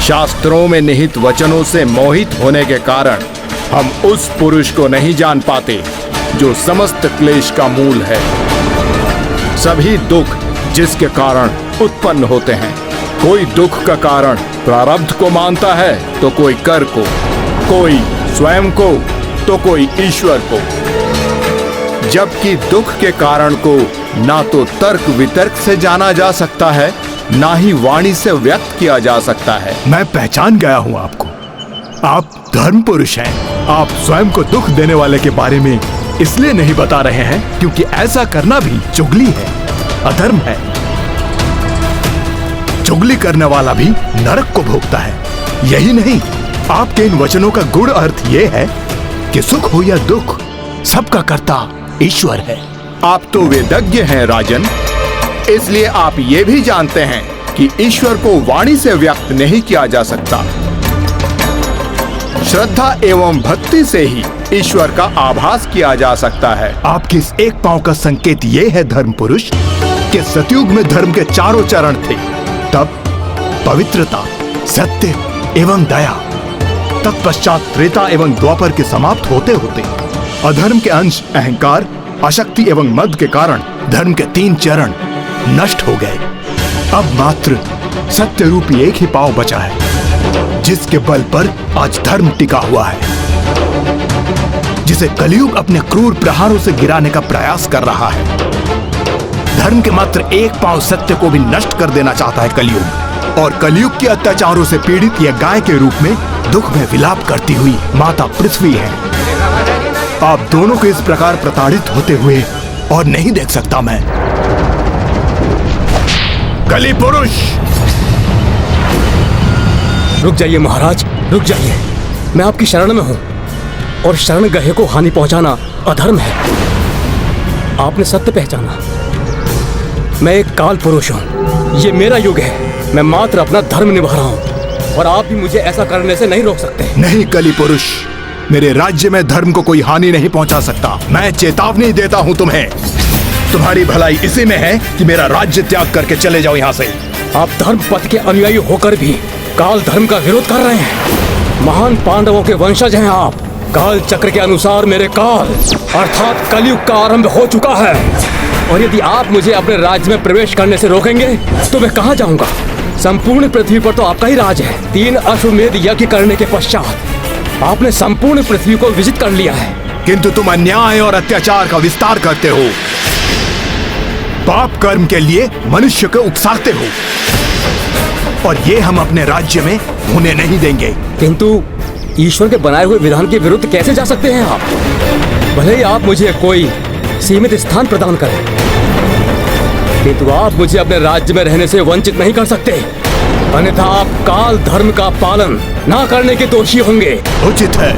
शास्त्रों में निहित वचनों से मोहित होने के कारण हम उस पुरुष को नहीं जान पाते जो समस्त क्लेश का मूल है। सभी दुख जिसके कारण उत्पन्न होते हैं, कोई दुख का कारण प्रारब्ध को मानता है तो कोई कर को, कोई स्वयं को तो कोई ईश्वर को। जबकि दुख के कारण को ना तो तर्क वितर्क से जाना जा सकता है, ना ही वाणी से व्यक्त किया जा सकता है। मैं पहचान गया हूं आपको। आप धर्म पुरुष हैं। आप स्वयं को दुख देने वाले के बारे में इसलिए नहीं बता रहे हैं क्योंकि ऐसा करना भी चुगली है, अधर्म है। चुगली करने वाला भी नरक को भोगता है। यही नहीं, आपके इन वचनों का गूढ़ अर्थ यह है कि सुख हो या दुख, सबका कर्ता ईश्वर है। आप तो वेदज्ञ हैं राजन, इसलिए आप ये भी जानते हैं कि ईश्वर को वाणी से व्यक्त नहीं किया जा सकता। श्रद्धा एवं भक्ति से ही ईश्वर का आभास किया जा सकता है। आपके इस एक पांव का संकेत ये है धर्म पुरुष कि सतयुग में धर्म के चारों चरण थे, तब पवित्रता, सत्य एवं दया, तत्पश्चात त्रेता एवं द्वापर के समाप्त होते होते अधर्म के अंश अहंकार, अशक्ति एवं मद के कारण धर्म के 3 चरण नष्ट हो गए। अब मात्र सत्य रूपी एक ही पांव बचा है, जिसके बल पर आज धर्म टिका हुआ है, जिसे कलयुग अपने क्रूर प्रहारों से गिराने का प्रयास कर रहा है। धर्म के मात्र एक पांव सत्य को भी नष्ट कर देना चाहता है कलयुग, और कलयुग के अत्याचारों से पीड़ित यह गाय के रूप में दुख में विलाप करती हुई माता पृथ्वी है। आप दोनों को इस प्रकार प्रताड़ित होते हुए और नहीं देख सकता मैं। कली पुरुष! रुक जाइए महाराज, रुक जाइए। मैं आपकी शरण में हूं और शरण गहे को हानि पहुंचाना अधर्म है। आपने सत्य पहचाना। मैं एक काल पुरुष हूं, ये मेरा युग है। मैं मात्र अपना धर्म निभा रहा हूं और आप भी मुझे ऐसा करने से नहीं रोक सकते। नहीं कली पुरुष, मेरे राज्य में धर्म को कोई हानि नहीं पहुंचा सकता। मैं चेतावनी देता हूं तुम्हें। तुम्हारी भलाई इसी में है कि मेरा राज्य त्याग करके चले जाओ यहाँ से। आप धर्म पथ के अनुयायी होकर भी काल धर्म का विरोध कर रहे हैं। महान पांडवों के वंशज हैं आप। काल चक्र के अनुसार मेरे काल अर्थात कलयुग का आरंभ हो चुका है, और यदि आप मुझे अपने राज्य में प्रवेश करने से रोकेंगे तो मैं कहाँ जाऊंगा? संपूर्ण पृथ्वी पर तो आपका ही राज है। 3 अश्वमेध यज्ञ करने के पश्चात आपने संपूर्ण पृथ्वी को विजित कर लिया है, किंतु तुम अन्याय और अत्याचार का विस्तार करते हो। पाप कर्म के लिए मनुष्य को उकसाते हो, और ये हम अपने राज्य में होने नहीं देंगे। किंतु ईश्वर के बनाए हुए विधान के विरुद्ध कैसे जा सकते हैं आप? भले ही आप मुझे कोई सीमित स्थान प्रदान करें, किंतु आप मुझे अपने राज्य में रहने से वंचित नहीं कर सकते, अन्यथा आप काल धर्म का पालन ना करने के दोषी होंगे। उचित है,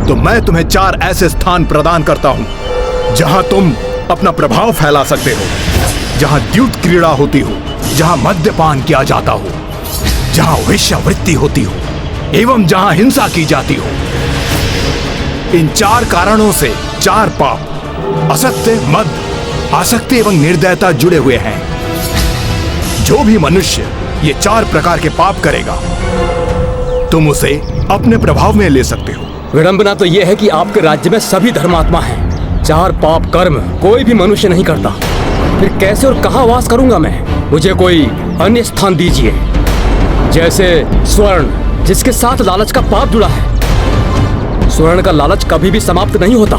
तो मैं तुम्हें 4 ऐसे स्थान प्रदान करता हूँ जहाँ तुम अपना प्रभाव फैला सकते हो, जहाँ द्यूत क्रीड़ा होती हो, जहाँ मद्यपान किया जाता हो, जहाँ वेश्यावृत्ति होती हो एवं जहाँ हिंसा की जाती हो। इन 4 कारणों से 4 पाप असत्य, मद, आसक्ति एवं निर्दयता जुड़े हुए हैं। जो भी मनुष्य ये 4 प्रकार के पाप करेगा, तुम उसे अपने प्रभाव में ले सकते हो। विडंबना तो यह है कि आपके राज्य में सभी धर्मात्मा हैं। 4 पाप कर्म कोई भी मनुष्य नहीं करता। फिर कैसे और कहाँ वास करूंगा मैं? मुझे कोई अन्य स्थान दीजिए, जैसे स्वर्ण जिसके साथ लालच का पाप जुड़ा है। स्वर्ण का लालच कभी भी समाप्त नहीं होता।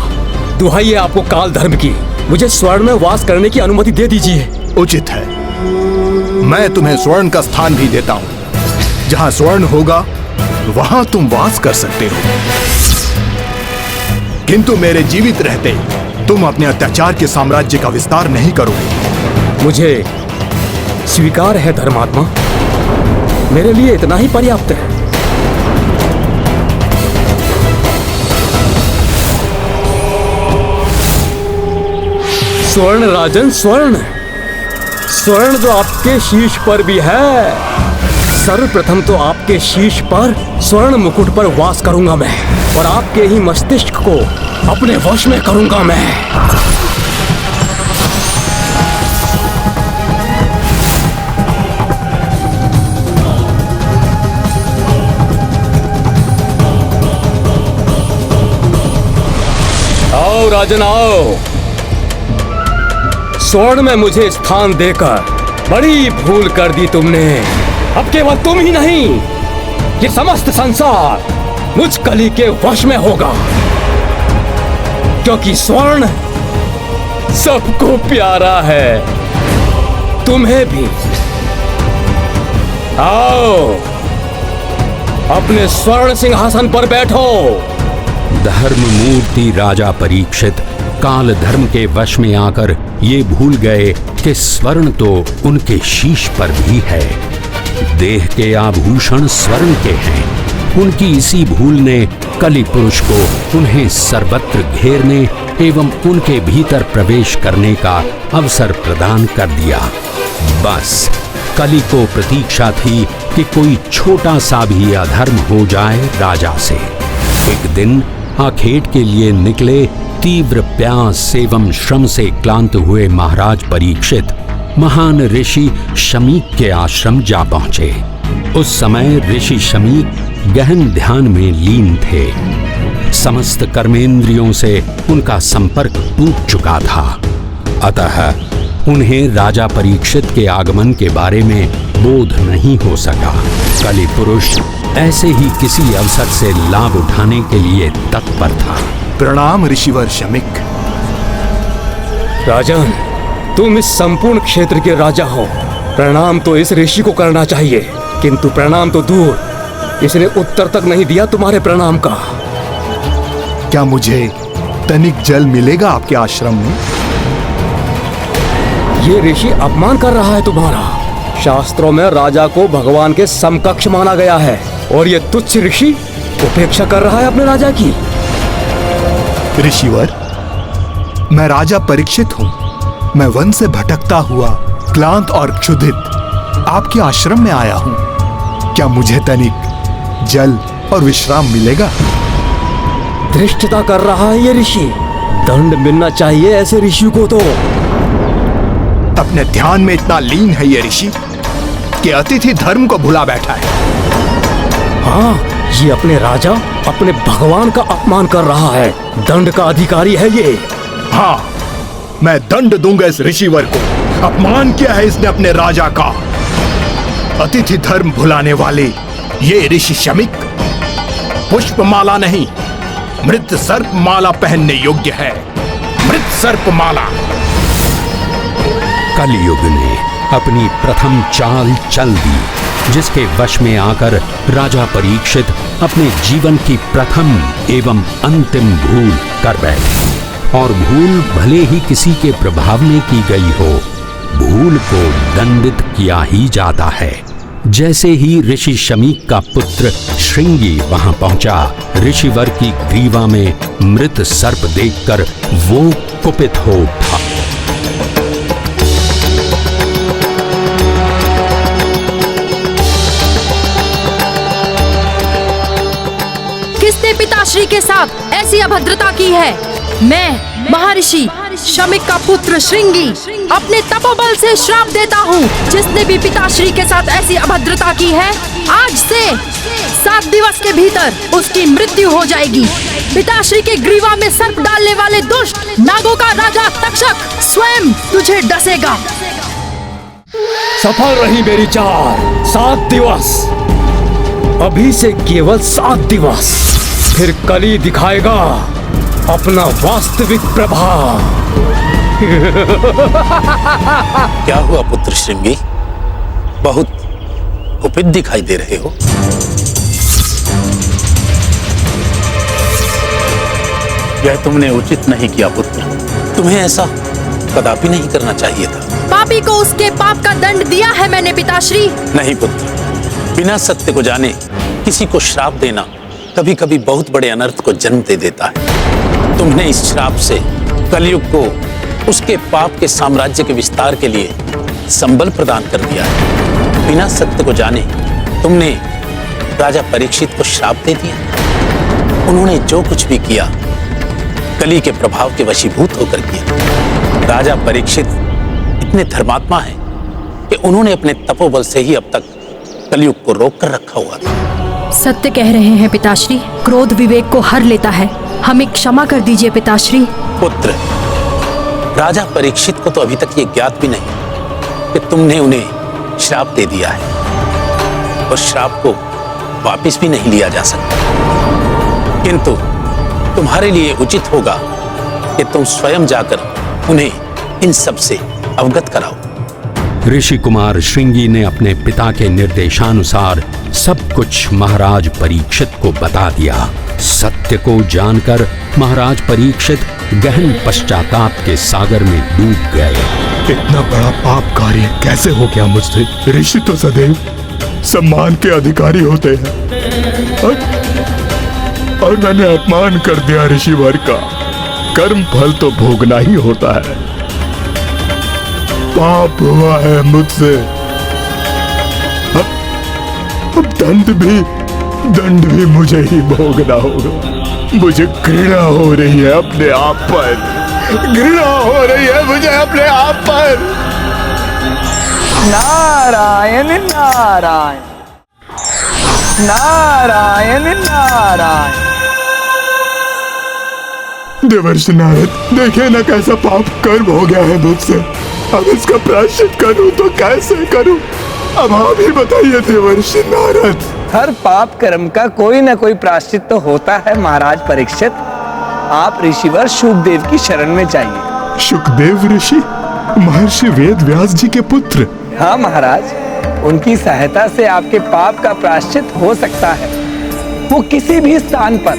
दुहाई है आपको काल धर्म की, मुझे स्वर्ण में वास करने की अनुमति दे दीजिए। उचित है, मैं तुम्हें स्वर्ण का स्थान भी देता हूँ। जहाँ स्वर्ण होगा वहाँ तुम वास कर सकते हो, किंतु मेरे जीवित रहते तुम अपने अत्याचार के साम्राज्य का विस्तार नहीं करोगे। मुझे स्वीकार है धर्मात्मा, मेरे लिए इतना ही पर्याप्त है। स्वर्ण राजन, स्वर्ण स्वर्ण तो आपके शीश पर भी है। सर्वप्रथम तो आपके शीश पर स्वर्ण मुकुट पर वास करूंगा मैं, और आपके ही मस्तिष्क को अपने वश में करूंगा मैं। आओ राजन आओ। स्वर्ण में मुझे स्थान देकर बड़ी भूल कर दी तुमने। अब केवल तुम ही नहीं, ये समस्त संसार मुझ कली के वश में होगा, क्योंकि स्वर्ण सबको प्यारा है, तुम्हें भी। आओ अपने स्वर्ण सिंहासन पर बैठो। धर्ममूर्ति राजा परीक्षित काल धर्म के वश में आकर ये भूल गए कि स्वर्ण तो उनके शीश पर भी है। देह के आभूषण स्वर्ण के हैं, उनकी इसी भूल ने कलि पुरुष को उन्हें सर्वत्र घेरने एवं उनके भीतर प्रवेश करने का अवसर प्रदान कर दिया। बस कलि को प्रतीक्षा थी कि कोई छोटा सा भी अधर्म हो जाए राजा से। एक दिन आखेट के लिए निकले तीव्र प्यास एवं श्रम से क्लांत हुए महाराज परीक्षित महान ऋषि शमीक के आश्रम जा पहुंचे। उस समय ऋषि शमीक गहन ध्यान में लीन थे। समस्त कर्मेंद्रियों से उनका संपर्क टूट चुका था, अतः उन्हें राजा परीक्षित के आगमन के बारे में बोध नहीं हो सका। कलि पुरुष ऐसे ही किसी अवसर से लाभ उठाने के लिए तत्पर था। प्रणाम ऋषिवर शमीक। राजन, तुम इस संपूर्ण क्षेत्र के राजा हो। प्रणाम तो इस ऋषि को करना चाहिए, किंतु प्रणाम तो दूर, इसने उत्तर तक नहीं दिया तुम्हारे प्रणाम का। क्या मुझे तनिक जल मिलेगा आपके आश्रम में? ये ऋषि अपमान कर रहा है तुम्हारा। शास्त्रों में राजा को भगवान के समकक्ष माना गया है, और ये तुच्छ ऋषि उपेक्षा कर रहा है अपने राजा की। ऋषिवर, मैं राजा परीक्षित हूँ। मैं वन से भटकता हुआ क्लांत और क्षुधित आपके आश्रम में आया हूँ। क्या मुझे तनिक जल और विश्राम मिलेगा? धृष्टता कर रहा है ये ऋषि। दंड मिलना चाहिए ऐसे ऋषि को तो। अपने ध्यान में इतना लीन है ये ऋषि कि अतिथि धर्म को भुला बैठा है। हाँ, ये अपने राजा, अपने भगवान का अपमान कर रहा है। दंड का अधिकारी है ये। हाँ, मैं दंड दूंगा इस ऋषिवर को। अपमान किया है इसने अपने राजा का। अतिथि धर्म भुलाने वाले ये ऋषि शमीक पुष्पमाला नहीं, मृत सर्प माला पहनने योग्य है। मृत सर्प माला। कलयुग ने अपनी प्रथम चाल चल दी, जिसके वश में आकर राजा परीक्षित अपने जीवन की प्रथम एवं अंतिम भूल कर बैठे। और भूल भले ही किसी के प्रभाव में की गई हो, भूल को दंडित किया ही जाता है। जैसे ही ऋषि शमीक का पुत्र श्रृंगी वहां पहुंचा, ऋषिवर की ग्रीवा में मृत सर्प देखकर वो कुपित हो उठा। किसने पिताश्री के साथ ऐसी अभद्रता की है? मैं महर्षि शमीक का पुत्र श्रृंगी अपने तपोबल से श्राप देता हूँ। जिसने भी पिताश्री के साथ ऐसी अभद्रता की है, आज से 7 दिवस के भीतर उसकी मृत्यु हो जाएगी। पिताश्री के ग्रीवा में सर्प डालने वाले दुष्ट नागों का राजा तक्षक स्वयं तुझे डसेगा। सफल रही मेरी चाल। 7 दिवस, अभी से केवल 7 दिवस, फिर कली दिखाएगा अपना वास्तविक प्रभाव। क्या हुआ पुत्र श्रृंगी? बहुत कुपित दिखाई दे रहे हो। यह तुमने उचित नहीं किया पुत्र। तुम्हें ऐसा कदापि नहीं करना चाहिए था। पापी को उसके पाप का दंड दिया है मैंने पिताश्री। नहीं पुत्र, बिना सत्य को जाने किसी को श्राप देना कभी कभी बहुत बड़े अनर्थ को जन्म दे देता है। तुमने इस श्राप से कलयुग को उसके पाप के साम्राज्य के विस्तार के लिए संबल प्रदान कर दिया है। बिना सत्य को जाने तुमने राजा परीक्षित को श्राप दे दिया। उन्होंने जो कुछ भी किया कली के प्रभाव के वशीभूत होकर किया। राजा परीक्षित इतने धर्मात्मा हैं कि उन्होंने अपने तपोबल से ही अब तक कलयुग को रोक कर रखा हुआ था। सत्य कह रहे हैं पिताश्री। क्रोध विवेक को हर लेता है। हमें क्षमा कर दीजिए पिताश्री। पुत्र, राजा परीक्षित को तो अभी तक ये ज्ञात भी नहीं कि तुमने उन्हें श्राप दे दिया है और श्राप को वापस भी नहीं लिया जा सकता। किंतु तुम्हारे लिए उचित होगा कि तुम स्वयं जाकर उन्हें इन सब से अवगत कराओ। ऋषि कुमार श्रृंगी ने अपने पिता के निर्देशानुसार सब कुछ महाराज परीक्षित को बता दिया। सत्य को जानकर महाराज परीक्षित गहन पश्चाताप के सागर में डूब गए। इतना बड़ा पाप कार्य कैसे हो गया मुझसे? ऋषि तो सदैव सम्मान के अधिकारी होते हैं और मैंने अपमान कर दिया ऋषिवर का। कर्म फल तो भोगना ही होता है। पाप हुआ है मुझसे, अब दंड भी मुझे ही भोगना होगा। मुझे घृणा हो रही है अपने आप पर, घृणा हो रही है मुझे अपने आप पर। नारायण नारायण नारायण नारायण। देवर्षि नारद, देखिए ना कैसा पाप कर्म हो गया है मुझसे। अब इसका प्रायश्चित करूं तो कैसे करूं? अब आप ही बताइए देवर्षि नारद। हर पाप कर्म का कोई ना कोई प्रायश्चित तो होता है महाराज परीक्षित। आप ऋषिवर शुकदेव की शरण में जाइए। शुकदेव ऋषि महर्षि वेद व्यास जी के पुत्र? हाँ महाराज, उनकी सहायता से आपके पाप का प्रायश्चित हो सकता है। वो किसी भी स्थान पर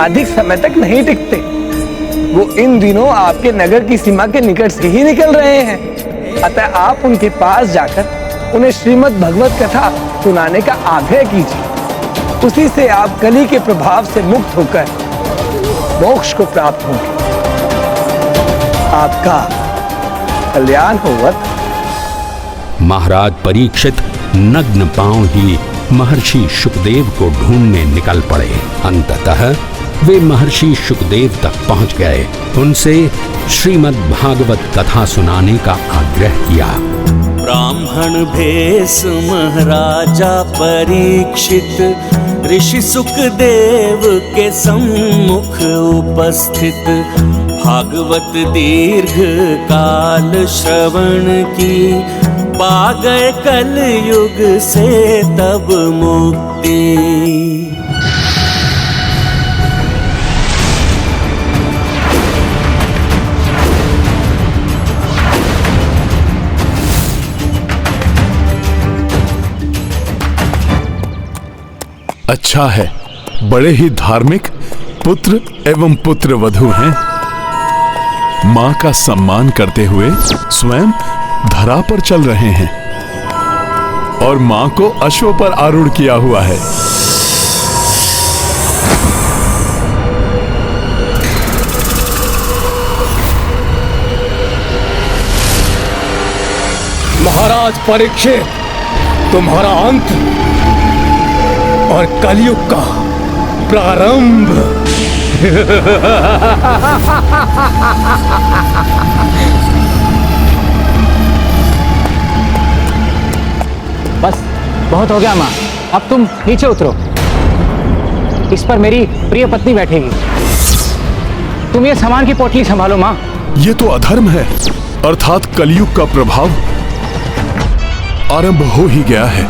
अधिक समय तक नहीं टिकते। वो इन दिनों आपके नगर की सीमा के निकट से ही निकल रहे हैं। अतः आप उनके पास जाकर उन्हें श्रीमद् भगवत कथा सुनाने का आग्रह कीजिए। उसी से आप कली के प्रभाव से मुक्त होकर मोक्ष को प्राप्त होंगे। आपका कल्याण होवत। महाराज परीक्षित नग्न पांव ही महर्षि शुकदेव को ढूंढने निकल पड़े। अंततः वे महर्षि शुकदेव तक पहुंच गए। उनसे श्रीमद् भागवत कथा सुनाने का आग्रह किया। ब्राह्मण भेष महाराजा परीक्षित ऋषि सुखदेव के सम्मुख उपस्थित, भागवत दीर्घ काल श्रवण की, पा गए कलयुग से तब मुक्ति। अच्छा है, बड़े ही धार्मिक पुत्र एवं पुत्र वधू हैं। मां का सम्मान करते हुए स्वयं धरा पर चल रहे हैं और मां को अश्व पर आरूढ़ किया हुआ है। महाराज परीक्षित, तुम्हारा अंत और कलयुग का प्रारंभ। बस बहुत हो गया माँ, अब तुम नीचे उतरो। इस पर मेरी प्रिय पत्नी बैठेगी। तुम ये सामान की पोटली संभालो माँ। ये तो अधर्म है, अर्थात कलयुग का प्रभाव आरंभ हो ही गया है।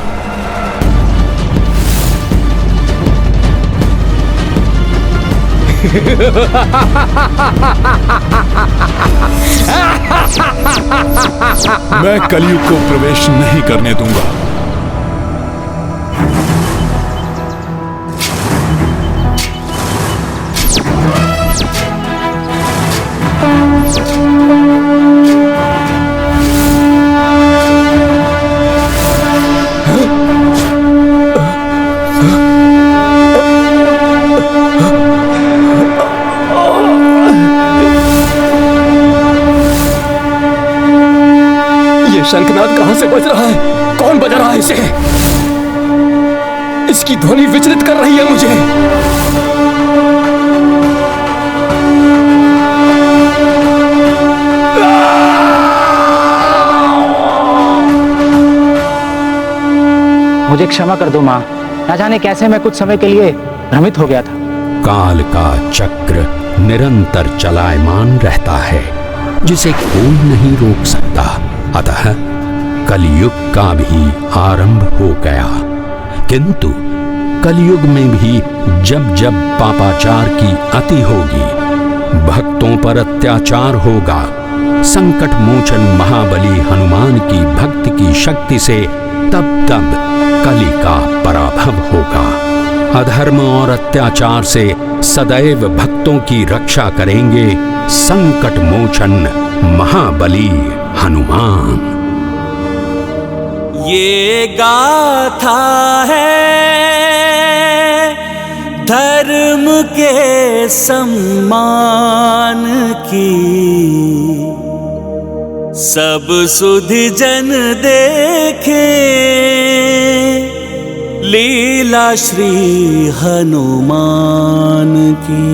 मैं कलयुग को प्रवेश नहीं करने दूंगा। शंखनाद कहां से बज रहा है? कौन बजा रहा है इसे? इसकी ध्वनि विचलित कर रही है मुझे। मुझे क्षमा कर दो माँ, ना जाने कैसे मैं कुछ समय के लिए भ्रमित हो गया था। काल का चक्र निरंतर चलायमान रहता है, जिसे कोई नहीं रोक सकता। अतः कलयुग का भी आरंभ हो गया। किंतु कलयुग में भी जब जब पापाचार की अति होगी, भक्तों पर अत्याचार होगा, संकट मोचन महाबली हनुमान की भक्ति की शक्ति से तब तब कली का पराभव होगा। अधर्म और अत्याचार से सदैव भक्तों की रक्षा करेंगे संकट मोचन महाबली हनुमान। ये गाथा है धर्म के सम्मान की, सब सुधि जन देखे लीला श्री हनुमान की।